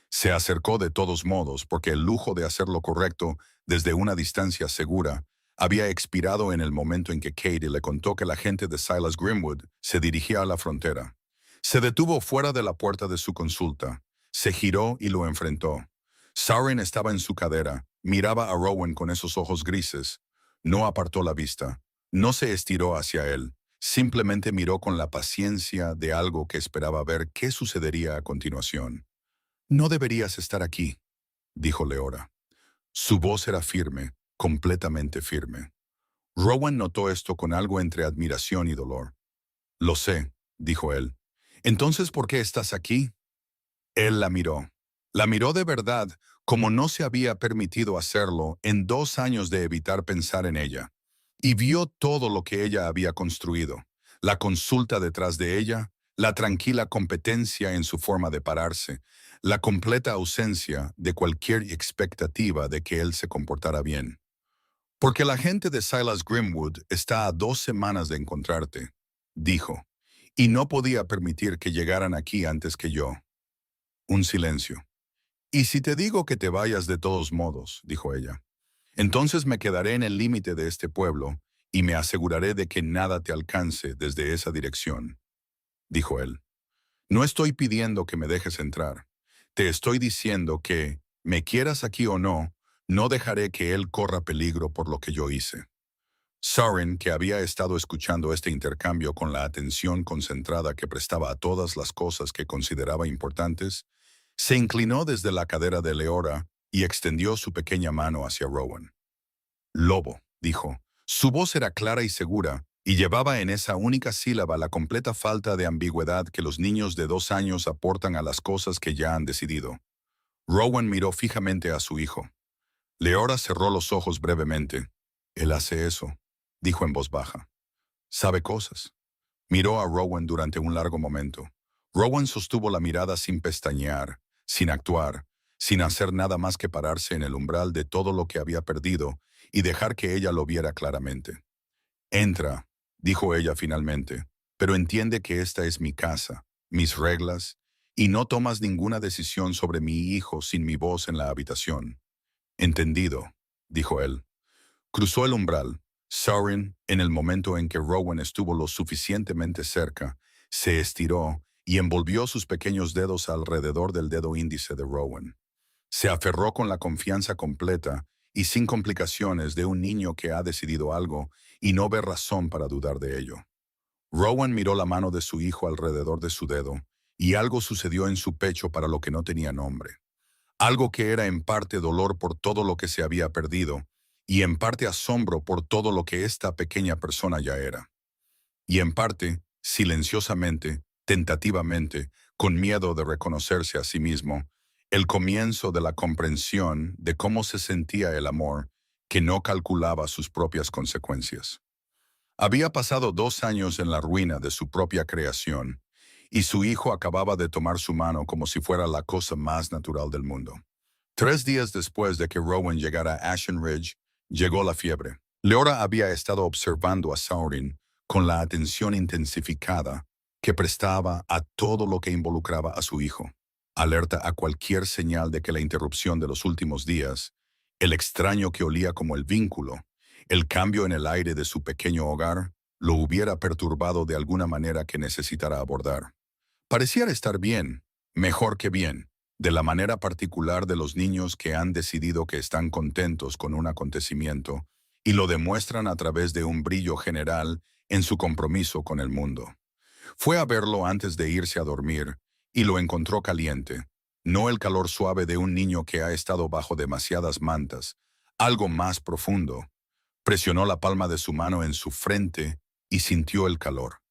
Se acercó de todos modos porque el lujo de hacer lo correcto desde una distancia segura había expirado en el momento en que Katie le contó que la gente de Silas Grimwood se dirigía a la frontera. Se detuvo fuera de la puerta de su consulta, se giró y lo enfrentó. Sauron estaba en su cadera, miraba a Rowan con esos ojos grises. No apartó la vista, no se estiró hacia él, simplemente miró con la paciencia de algo que esperaba ver qué sucedería a continuación. «No deberías estar aquí», dijo Leora. Su voz era firme, completamente firme. Rowan notó esto con algo entre admiración y dolor. «Lo sé», dijo él. «Entonces, ¿por qué estás aquí?» Él la miró. La miró de verdad, como no se había permitido hacerlo en 2 años de evitar pensar en ella. Y vio todo lo que ella había construido. La consulta detrás de ella, la tranquila competencia en su forma de pararse, la completa ausencia de cualquier expectativa de que él se comportara bien. «Porque la gente de Silas Grimwood está a 2 semanas de encontrarte», dijo, «y no podía permitir que llegaran aquí antes que yo». Un silencio. «¿Y si te digo que te vayas de todos modos?», dijo ella. «Entonces me quedaré en el límite de este pueblo y me aseguraré de que nada te alcance desde esa dirección», dijo él. «No estoy pidiendo que me dejes entrar. Te estoy diciendo que, me quieras aquí o no, no dejaré que él corra peligro por lo que yo hice». Sauron, que había estado escuchando este intercambio con la atención concentrada que prestaba a todas las cosas que consideraba importantes, se inclinó desde la cadera de Leora y extendió su pequeña mano hacia Rowan. «Lobo», dijo. Su voz era clara y segura, y llevaba en esa única sílaba la completa falta de ambigüedad que los niños de 2 años aportan a las cosas que ya han decidido. Rowan miró fijamente a su hijo. Leora cerró los ojos brevemente. «Él hace eso», dijo en voz baja. «Sabe cosas». Miró a Rowan durante un largo momento. Rowan sostuvo la mirada sin pestañear, sin actuar, sin hacer nada más que pararse en el umbral de todo lo que había perdido y dejar que ella lo viera claramente. «Entra», dijo ella finalmente, «pero entiende que esta es mi casa, mis reglas, y no tomas ninguna decisión sobre mi hijo sin mi voz en la habitación». «Entendido», dijo él. Cruzó el umbral. Sauron, en el momento en que Rowan estuvo lo suficientemente cerca, se estiró y envolvió sus pequeños dedos alrededor del dedo índice de Rowan. Se aferró con la confianza completa y sin complicaciones de un niño que ha decidido algo y no ve razón para dudar de ello. Rowan miró la mano de su hijo alrededor de su dedo, y algo sucedió en su pecho para lo que no tenía nombre. Algo que era en parte dolor por todo lo que se había perdido, y en parte asombro por todo lo que esta pequeña persona ya era. Y en parte, silenciosamente, tentativamente, con miedo de reconocerse a sí mismo, el comienzo de la comprensión de cómo se sentía el amor que no calculaba sus propias consecuencias. Había pasado 2 años en la ruina de su propia creación, y su hijo acababa de tomar su mano como si fuera la cosa más natural del mundo. 3 días después de que Rowan llegara a Ashen Ridge, llegó la fiebre. Leora había estado observando a Saurin con la atención intensificada que prestaba a todo lo que involucraba a su hijo, alerta a cualquier señal de que la interrupción de los últimos días, el extraño que olía como el vínculo, el cambio en el aire de su pequeño hogar, lo hubiera perturbado de alguna manera que necesitara abordar. Pareciera estar bien, mejor que bien, de la manera particular de los niños que han decidido que están contentos con un acontecimiento y lo demuestran a través de un brillo general en su compromiso con el mundo. Fue a verlo antes de irse a dormir y lo encontró caliente, no el calor suave de un niño que ha estado bajo demasiadas mantas, algo más profundo. Presionó la palma de su mano en su frente y sintió el calor,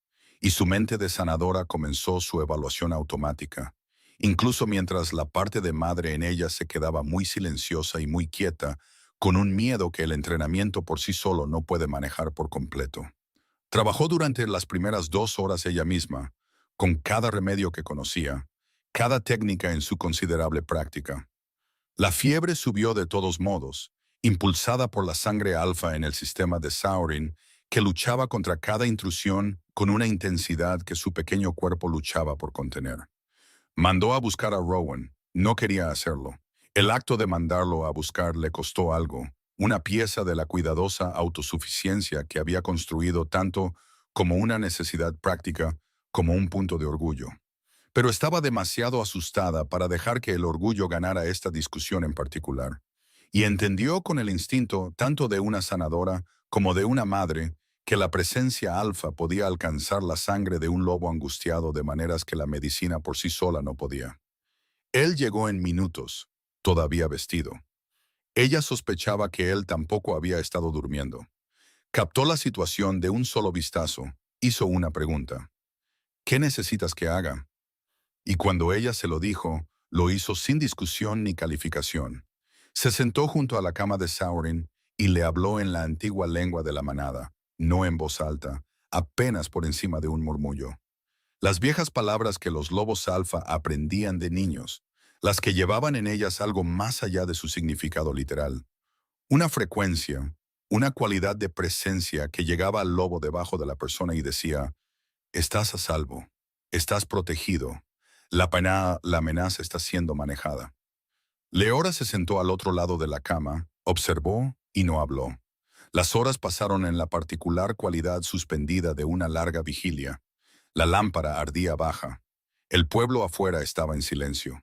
y su mente de sanadora comenzó su evaluación automática, incluso mientras la parte de madre en ella se quedaba muy silenciosa y muy quieta, con un miedo que el entrenamiento por sí solo no puede manejar por completo. Trabajó durante las primeras 2 horas ella misma, con cada remedio que conocía, cada técnica en su considerable práctica. La fiebre subió de todos modos, impulsada por la sangre alfa en el sistema de Saurin, que luchaba contra cada intrusión con una intensidad que su pequeño cuerpo luchaba por contener. Mandó a buscar a Rowan. No quería hacerlo. El acto de mandarlo a buscar le costó algo, una pieza de la cuidadosa autosuficiencia que había construido tanto como una necesidad práctica como un punto de orgullo. Pero estaba demasiado asustada para dejar que el orgullo ganara esta discusión en particular, y entendió con el instinto tanto de una sanadora como de una madre que la presencia alfa podía alcanzar la sangre de un lobo angustiado de maneras que la medicina por sí sola no podía. Él llegó en minutos, todavía vestido. Ella sospechaba que él tampoco había estado durmiendo. Captó la situación de un solo vistazo, hizo una pregunta. ¿Qué necesitas que haga? Y cuando ella se lo dijo, lo hizo sin discusión ni calificación. Se sentó junto a la cama de Saurin y le habló en la antigua lengua de la manada, no en voz alta, apenas por encima de un murmullo. Las viejas palabras que los lobos alfa aprendían de niños, las que llevaban en ellas algo más allá de su significado literal. Una frecuencia, una cualidad de presencia que llegaba al lobo debajo de la persona y decía, estás a salvo, estás protegido, la amenaza está siendo manejada. Leora se sentó al otro lado de la cama, observó y no habló. Las horas pasaron en la particular cualidad suspendida de una larga vigilia. La lámpara ardía baja. El pueblo afuera estaba en silencio.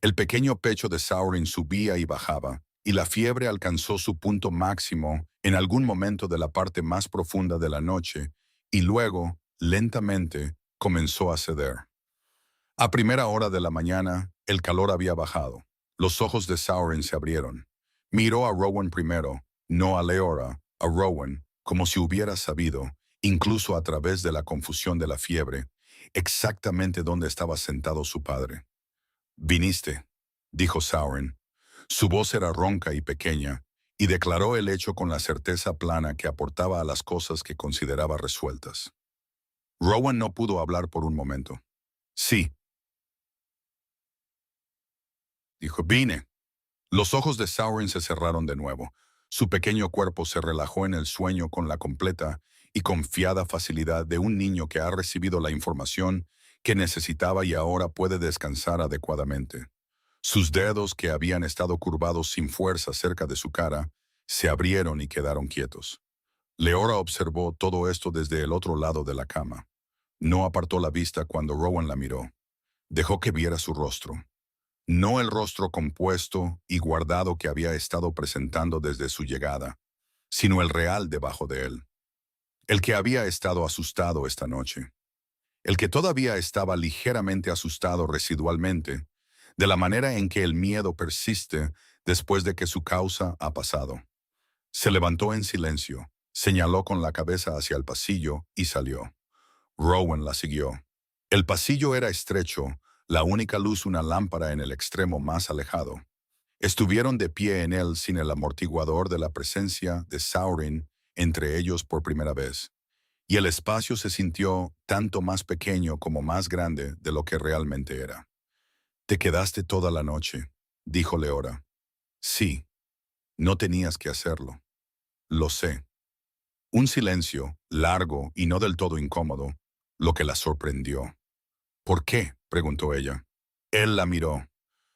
El pequeño pecho de Saurin subía y bajaba, y la fiebre alcanzó su punto máximo en algún momento de la parte más profunda de la noche, y luego, lentamente, comenzó a ceder. A primera hora de la mañana, el calor había bajado. Los ojos de Saurin se abrieron. Miró a Rowan primero, no a Leora, a Rowan, como si hubiera sabido, incluso a través de la confusión de la fiebre, exactamente dónde estaba sentado su padre. «Viniste», dijo Saurin. Su voz era ronca y pequeña, y declaró el hecho con la certeza plana que aportaba a las cosas que consideraba resueltas. Rowan no pudo hablar por un momento. «Sí», dijo. «Vine». Los ojos de Saurin se cerraron de nuevo. Su pequeño cuerpo se relajó en el sueño con la completa y confiada facilidad de un niño que ha recibido la información que necesitaba y ahora puede descansar adecuadamente. Sus dedos, que habían estado curvados sin fuerza cerca de su cara, se abrieron y quedaron quietos. Leora observó todo esto desde el otro lado de la cama. No apartó la vista cuando Rowan la miró. Dejó que viera su rostro. No el rostro compuesto y guardado que había estado presentando desde su llegada, sino el real debajo de él. El que había estado asustado esta noche. El que todavía estaba ligeramente asustado residualmente, de la manera en que el miedo persiste después de que su causa ha pasado. Se levantó en silencio, señaló con la cabeza hacia el pasillo y salió. Rowan la siguió. El pasillo era estrecho, La única luz una lámpara en el extremo más alejado. Estuvieron de pie en él sin el amortiguador de la presencia de Saurin entre ellos por primera vez, y el espacio se sintió tanto más pequeño como más grande de lo que realmente era. «Te quedaste toda la noche», dijo Leora. «Sí, no tenías que hacerlo. Lo sé». Un silencio, largo y no del todo incómodo, lo que la sorprendió. «¿Por qué?», preguntó ella. Él la miró.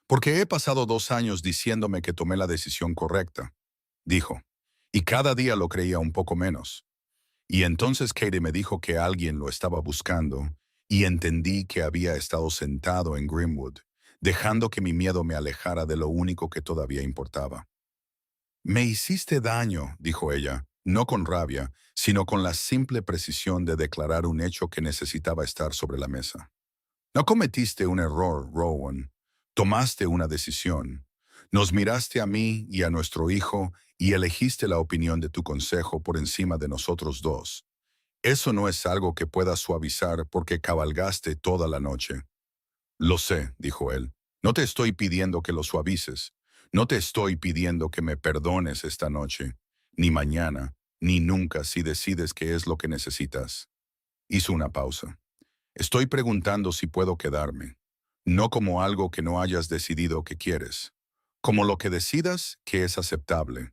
«Porque he pasado 2 años diciéndome que tomé la decisión correcta», dijo. «Y cada día lo creía un poco menos. Y entonces Katie me dijo que alguien lo estaba buscando, y entendí que había estado sentado en Greenwood, dejando que mi miedo me alejara de lo único que todavía importaba». «Me hiciste daño», dijo ella, no con rabia, sino con la simple precisión de declarar un hecho que necesitaba estar sobre la mesa. «No cometiste un error, Rowan. Tomaste una decisión. Nos miraste a mí y a nuestro hijo y elegiste la opinión de tu consejo por encima de nosotros dos. Eso no es algo que puedas suavizar porque cabalgaste toda la noche». «Lo sé», dijo él. «No te estoy pidiendo que lo suavices. No te estoy pidiendo que me perdones esta noche, ni mañana, ni nunca si decides que es lo que necesitas». Hizo una pausa. «Estoy preguntando si puedo quedarme, no como algo que no hayas decidido que quieres, como lo que decidas que es aceptable.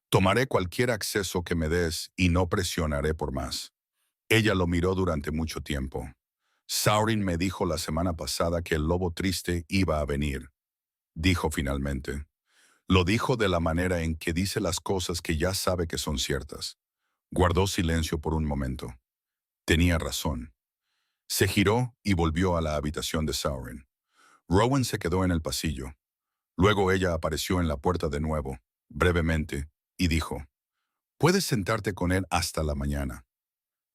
Tomaré cualquier acceso que me des y no presionaré por más». Ella lo miró durante mucho tiempo. «Saurin me dijo la semana pasada que el lobo triste iba a venir», dijo finalmente. Lo dijo de la manera en que dice las cosas que ya sabe que son ciertas. Guardó silencio por un momento. Tenía razón. Se giró y volvió a la habitación de Saurin. Rowan se quedó en el pasillo. Luego ella apareció en la puerta de nuevo, brevemente, y dijo: «Puedes sentarte con él hasta la mañana».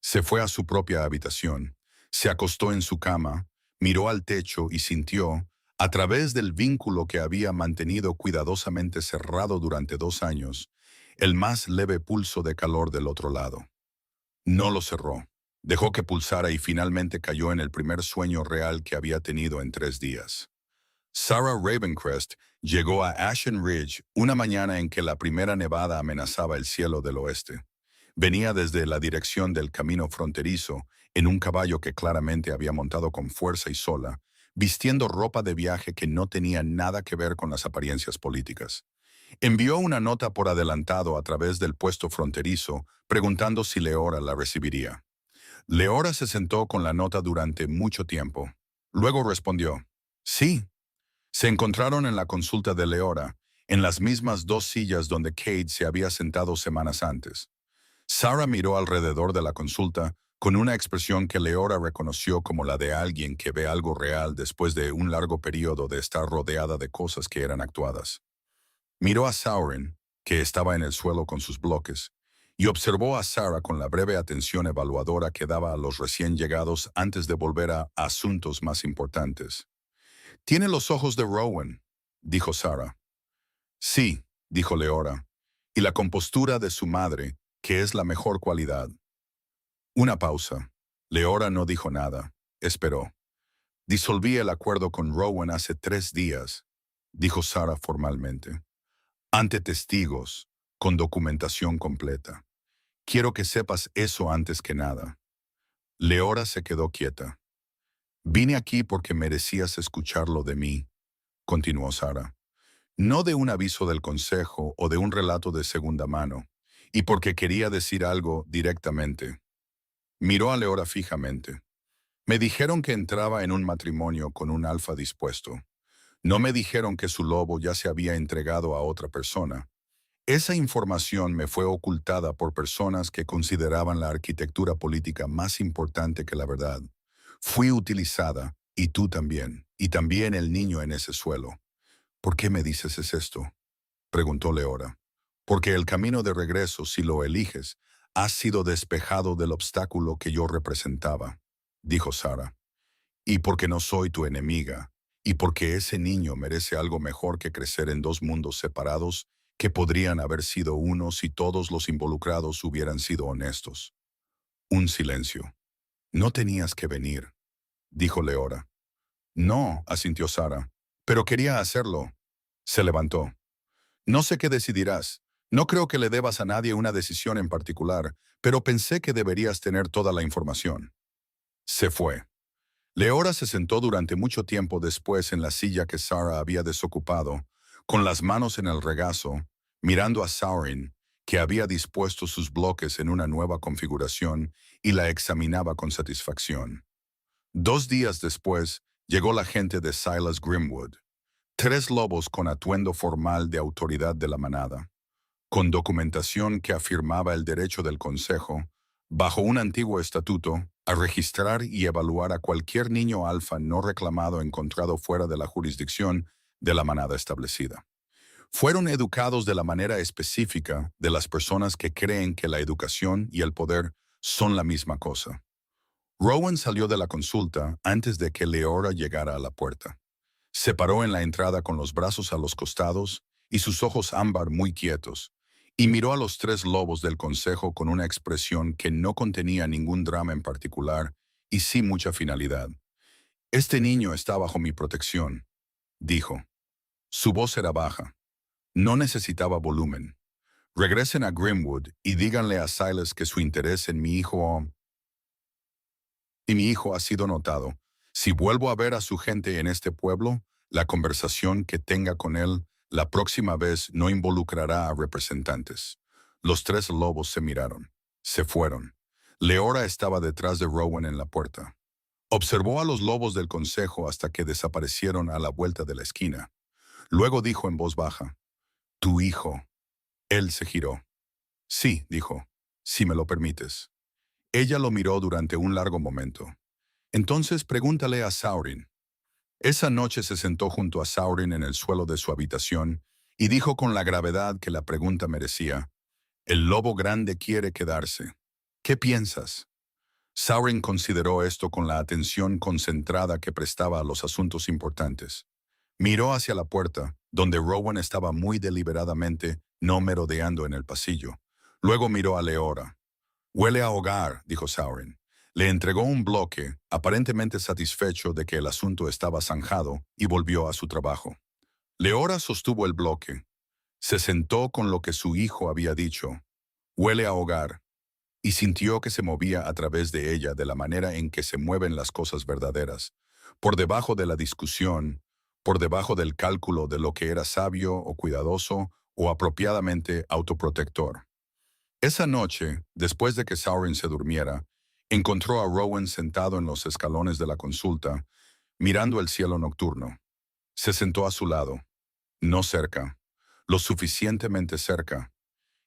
Se fue a su propia habitación, se acostó en su cama, miró al techo y sintió, a través del vínculo que había mantenido cuidadosamente cerrado durante 2 años, el más leve pulso de calor del otro lado. No lo cerró. Dejó que pulsara y finalmente cayó en el primer sueño real que había tenido en 3 días. Sarah Ravencrest llegó a Ashen Ridge una mañana en que la primera nevada amenazaba el cielo del oeste. Venía desde la dirección del camino fronterizo, en un caballo que claramente había montado con fuerza y sola, vistiendo ropa de viaje que no tenía nada que ver con las apariencias políticas. Envió una nota por adelantado a través del puesto fronterizo, preguntando si Leora la recibiría. Leora se sentó con la nota durante mucho tiempo. Luego respondió: «Sí». Se encontraron en la consulta de Leora, en las mismas 2 sillas donde Kate se había sentado semanas antes. Sarah miró alrededor de la consulta con una expresión que Leora reconoció como la de alguien que ve algo real después de un largo periodo de estar rodeada de cosas que eran actuadas. Miró a Saurin, que estaba en el suelo con sus bloques, y observó a Sarah con la breve atención evaluadora que daba a los recién llegados antes de volver a asuntos más importantes. «Tiene los ojos de Rowan», dijo Sarah. «Sí», dijo Leora, «y la compostura de su madre, que es la mejor cualidad». Una pausa. Leora no dijo nada. Esperó. «Disolví el acuerdo con Rowan hace 3 días», dijo Sarah formalmente. «Ante testigos, con documentación completa. Quiero que sepas eso antes que nada». Leora se quedó quieta. «Vine aquí porque merecías escucharlo de mí», continuó Sarah. «No de un aviso del consejo o de un relato de segunda mano, y porque quería decir algo directamente». Miró a Leora fijamente. «Me dijeron que entraba en un matrimonio con un alfa dispuesto. No me dijeron que su lobo ya se había entregado a otra persona. Esa información me fue ocultada por personas que consideraban la arquitectura política más importante que la verdad. Fui utilizada, y tú también, y también el niño en ese suelo». «¿Por qué me dices esto?», preguntó Leora. «Porque el camino de regreso, si lo eliges, ha sido despejado del obstáculo que yo representaba», dijo Sarah. «Y porque no soy tu enemiga, y porque ese niño merece algo mejor que crecer en 2 mundos separados que podrían haber sido uno si todos los involucrados hubieran sido honestos». Un silencio. «No tenías que venir», dijo Leora. No, asintió Sara. Pero quería hacerlo. Se levantó. No sé qué decidirás. No creo que le debas a nadie una decisión en particular, pero pensé que deberías tener toda la información. Se fue. Leora se sentó durante mucho tiempo después en la silla que Sara había desocupado, con las manos en el regazo, mirando a Saurin, que había dispuesto sus bloques en una nueva configuración y la examinaba con satisfacción. 2 días después, llegó la gente de Silas Grimwood, 3 lobos con atuendo formal de autoridad de la manada, con documentación que afirmaba el derecho del Consejo, bajo un antiguo estatuto, a registrar y evaluar a cualquier niño alfa no reclamado encontrado fuera de la jurisdicción de la manada establecida. Fueron educados de la manera específica de las personas que creen que la educación y el poder son la misma cosa. Rowan salió de la consulta antes de que Leora llegara a la puerta. Se paró en la entrada con los brazos a los costados y sus ojos ámbar muy quietos, y miró a los 3 lobos del consejo con una expresión que no contenía ningún drama en particular y sí mucha finalidad. Este niño está bajo mi protección, dijo. Su voz era baja. No necesitaba volumen. Regresen a Grimwood y díganle a Silas que su interés en mi hijo ha sido notado. Si vuelvo a ver a su gente en este pueblo, la conversación que tenga con él la próxima vez no involucrará a representantes. Los 3 lobos se miraron. Se fueron. Leora estaba detrás de Rowan en la puerta. Observó a los lobos del consejo hasta que desaparecieron a la vuelta de la esquina. Luego dijo en voz baja, «Tu hijo». Él se giró. «Sí», dijo, «si me lo permites». Ella lo miró durante un largo momento. «Entonces pregúntale a Saurin». Esa noche se sentó junto a Saurin en el suelo de su habitación y dijo con la gravedad que la pregunta merecía, «El lobo grande quiere quedarse. ¿Qué piensas?» Saurin consideró esto con la atención concentrada que prestaba a los asuntos importantes. Miró hacia la puerta, donde Rowan estaba muy deliberadamente no merodeando en el pasillo. Luego miró a Leora. «Huele a hogar», dijo Saurin. Le entregó un bloque, aparentemente satisfecho de que el asunto estaba zanjado, y volvió a su trabajo. Leora sostuvo el bloque. Se sentó con lo que su hijo había dicho. «Huele a hogar», y sintió que se movía a través de ella de la manera en que se mueven las cosas verdaderas, por debajo de la discusión, por debajo del cálculo de lo que era sabio o cuidadoso o apropiadamente autoprotector. Esa noche, después de que Saurin se durmiera, encontró a Rowan sentado en los escalones de la consulta, mirando el cielo nocturno. Se sentó a su lado, no cerca, lo suficientemente cerca.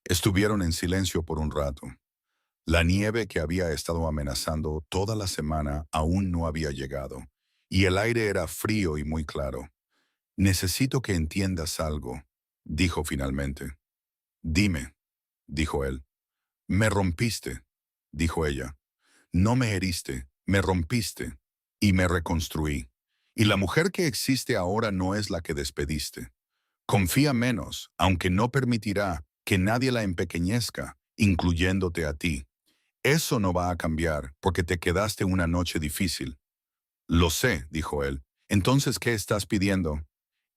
Estuvieron en silencio por un rato. La nieve que había estado amenazando toda la semana aún no había llegado, y el aire era frío y muy claro. «Necesito que entiendas algo», dijo finalmente. «Dime», dijo él. «Me rompiste», dijo ella. «No me heriste, me rompiste, y me reconstruí. Y la mujer que existe ahora no es la que despediste. Confía menos, aunque no permitirá que nadie la empequeñezca, incluyéndote a ti. Eso no va a cambiar, porque te quedaste una noche difícil». «Lo sé», dijo él. «Entonces, ¿qué estás pidiendo?»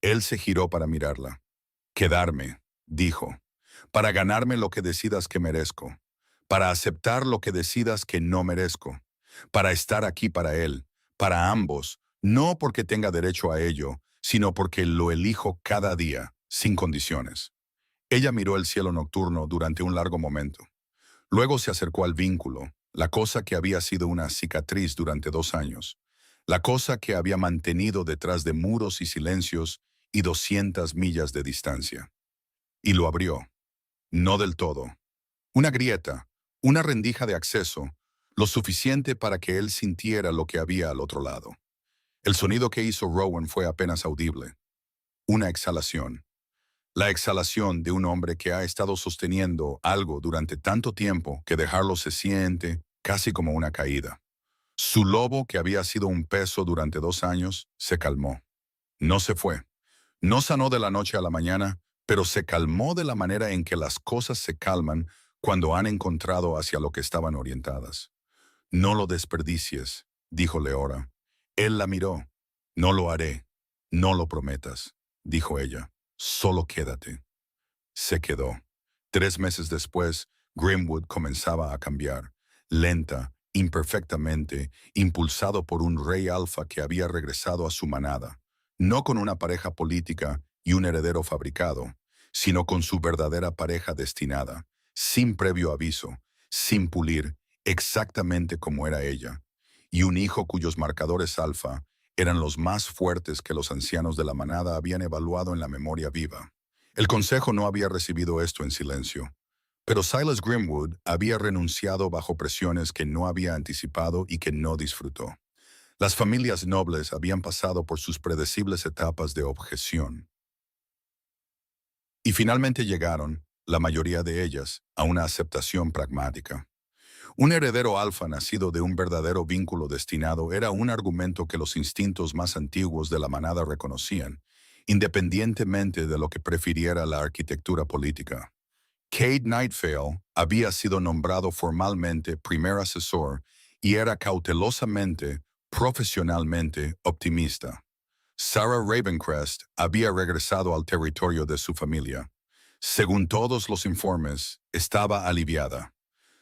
Él se giró para mirarla. «Quedarme», dijo, «para ganarme lo que decidas que merezco, para aceptar lo que decidas que no merezco, para estar aquí para él, para ambos, no porque tenga derecho a ello, sino porque lo elijo cada día, sin condiciones». Ella miró el cielo nocturno durante un largo momento. Luego se acercó al vínculo, la cosa que había sido una cicatriz durante 2 años, la cosa que había mantenido detrás de muros y silencios y 200 millas de distancia. Y lo abrió. No del todo. Una grieta, una rendija de acceso, lo suficiente para que él sintiera lo que había al otro lado. El sonido que hizo Rowan fue apenas audible. Una exhalación. La exhalación de un hombre que ha estado sosteniendo algo durante tanto tiempo que dejarlo se siente casi como una caída. Su lobo, que había sido un peso durante 2 años, se calmó. No se fue. No sanó de la noche a la mañana, pero se calmó de la manera en que las cosas se calman cuando han encontrado hacia lo que estaban orientadas. «No lo desperdicies», dijo Leora. Él la miró. No lo haré. No lo prometas, dijo ella. Solo quédate. Se quedó. 3 meses después, Grimwood comenzaba a cambiar, lenta, imperfectamente, impulsado por un rey alfa que había regresado a su manada, no con una pareja política y un heredero fabricado, sino con su verdadera pareja destinada, sin previo aviso, sin pulir, exactamente como era ella, y un hijo cuyos marcadores alfa eran los más fuertes que los ancianos de la manada habían evaluado en la memoria viva. El consejo no había recibido esto en silencio, pero Silas Grimwood había renunciado bajo presiones que no había anticipado y que no disfrutó. Las familias nobles habían pasado por sus predecibles etapas de objeción, y finalmente llegaron, la mayoría de ellas, a una aceptación pragmática. Un heredero alfa nacido de un verdadero vínculo destinado era un argumento que los instintos más antiguos de la manada reconocían, independientemente de lo que prefiriera la arquitectura política. Cade Nightfall había sido nombrado formalmente primer asesor y era cautelosamente, profesionalmente optimista. Sarah Ravencrest había regresado al territorio de su familia. Según todos los informes, estaba aliviada.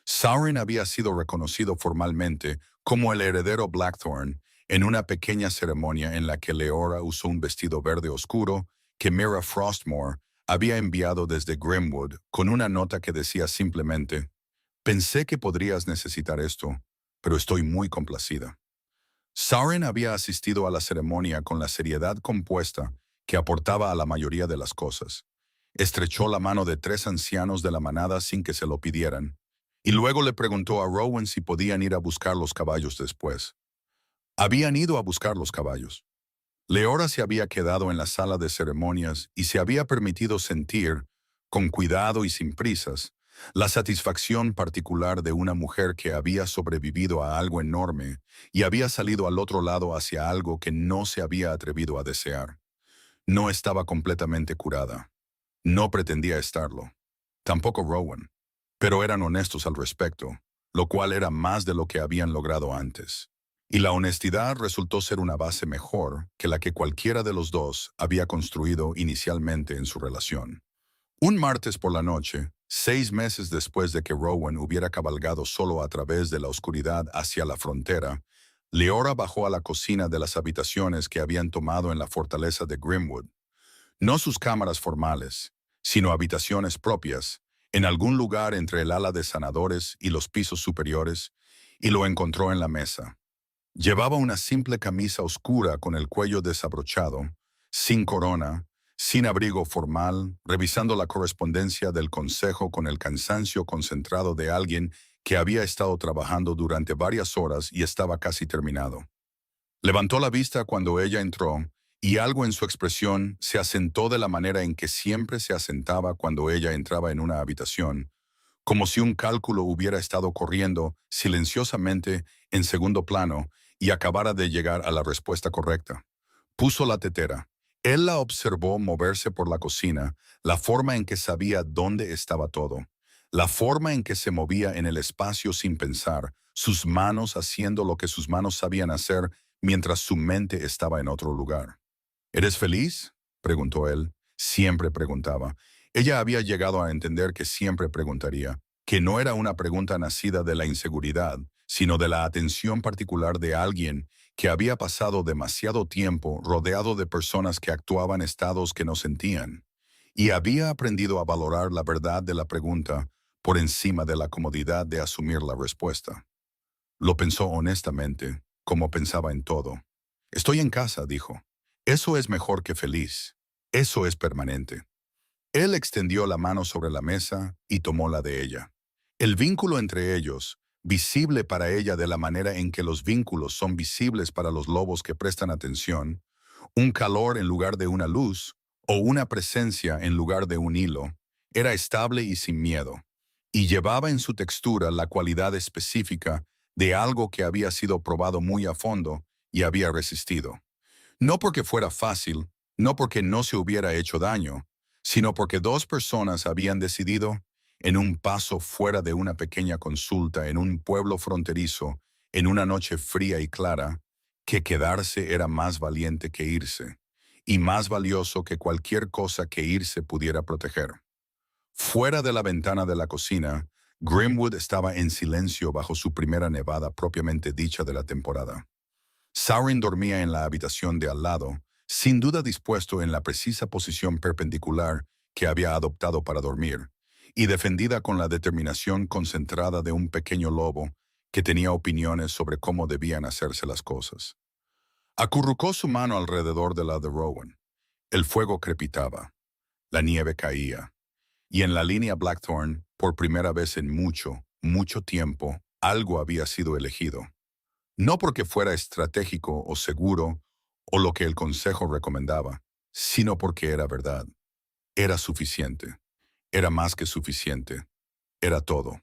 Sauron había sido reconocido formalmente como el heredero Blackthorn en una pequeña ceremonia en la que Leora usó un vestido verde oscuro que Mira Frostmore había enviado desde Grimwood con una nota que decía simplemente: «Pensé que podrías necesitar esto, pero estoy muy complacida». Sauron había asistido a la ceremonia con la seriedad compuesta que aportaba a la mayoría de las cosas. Estrechó la mano de 3 ancianos de la manada sin que se lo pidieran, y luego le preguntó a Rowan si podían ir a buscar los caballos después. Habían ido a buscar los caballos. Leora se había quedado en la sala de ceremonias y se había permitido sentir, con cuidado y sin prisas, la satisfacción particular de una mujer que había sobrevivido a algo enorme y había salido al otro lado hacia algo que no se había atrevido a desear. No estaba completamente curada. No pretendía estarlo. Tampoco Rowan. Pero eran honestos al respecto, lo cual era más de lo que habían logrado antes. Y la honestidad resultó ser una base mejor que la que cualquiera de los dos había construido inicialmente en su relación. Un martes por la noche, 6 meses después de que Rowan hubiera cabalgado solo a través de la oscuridad hacia la frontera, Leora bajó a la cocina de las habitaciones que habían tomado en la fortaleza de Grimwood. No sus cámaras formales, sino habitaciones propias, en algún lugar entre el ala de sanadores y los pisos superiores, y lo encontró en la mesa. Llevaba una simple camisa oscura con el cuello desabrochado, sin corona, sin abrigo formal, revisando la correspondencia del consejo con el cansancio concentrado de alguien que había estado trabajando durante varias horas y estaba casi terminado. Levantó la vista cuando ella entró, y algo en su expresión se asentó de la manera en que siempre se asentaba cuando ella entraba en una habitación, como si un cálculo hubiera estado corriendo silenciosamente en segundo plano y acabara de llegar a la respuesta correcta. Puso la tetera. Él la observó moverse por la cocina, la forma en que sabía dónde estaba todo, la forma en que se movía en el espacio sin pensar, sus manos haciendo lo que sus manos sabían hacer mientras su mente estaba en otro lugar. ¿Eres feliz?, preguntó él. Siempre preguntaba. Ella había llegado a entender que siempre preguntaría, que no era una pregunta nacida de la inseguridad, sino de la atención particular de alguien que había pasado demasiado tiempo rodeado de personas que actuaban estados que no sentían, y había aprendido a valorar la verdad de la pregunta por encima de la comodidad de asumir la respuesta. Lo pensó honestamente, como pensaba en todo. Estoy en casa, dijo. Eso es mejor que feliz. Eso es permanente. Él extendió la mano sobre la mesa y tomó la de ella. El vínculo entre ellos, visible para ella de la manera en que los vínculos son visibles para los lobos que prestan atención, un calor en lugar de una luz, o una presencia en lugar de un hilo, era estable y sin miedo, y llevaba en su textura la cualidad específica de algo que había sido probado muy a fondo y había resistido. No porque fuera fácil, no porque no se hubiera hecho daño, sino porque dos personas habían decidido, en un paso fuera de una pequeña consulta en un pueblo fronterizo, en una noche fría y clara, que quedarse era más valiente que irse, y más valioso que cualquier cosa que irse pudiera proteger. Fuera de la ventana de la cocina, Grimwood estaba en silencio bajo su primera nevada propiamente dicha de la temporada. Saurin dormía en la habitación de al lado, sin duda dispuesto en la precisa posición perpendicular que había adoptado para dormir, y defendida con la determinación concentrada de un pequeño lobo que tenía opiniones sobre cómo debían hacerse las cosas. Acurrucó su mano alrededor de la de Rowan. El fuego crepitaba, la nieve caía, y en la línea Blackthorn, por primera vez en mucho, mucho tiempo, algo había sido elegido. No porque fuera estratégico o seguro o lo que el consejo recomendaba, sino porque era verdad. Era suficiente. Era más que suficiente. Era todo.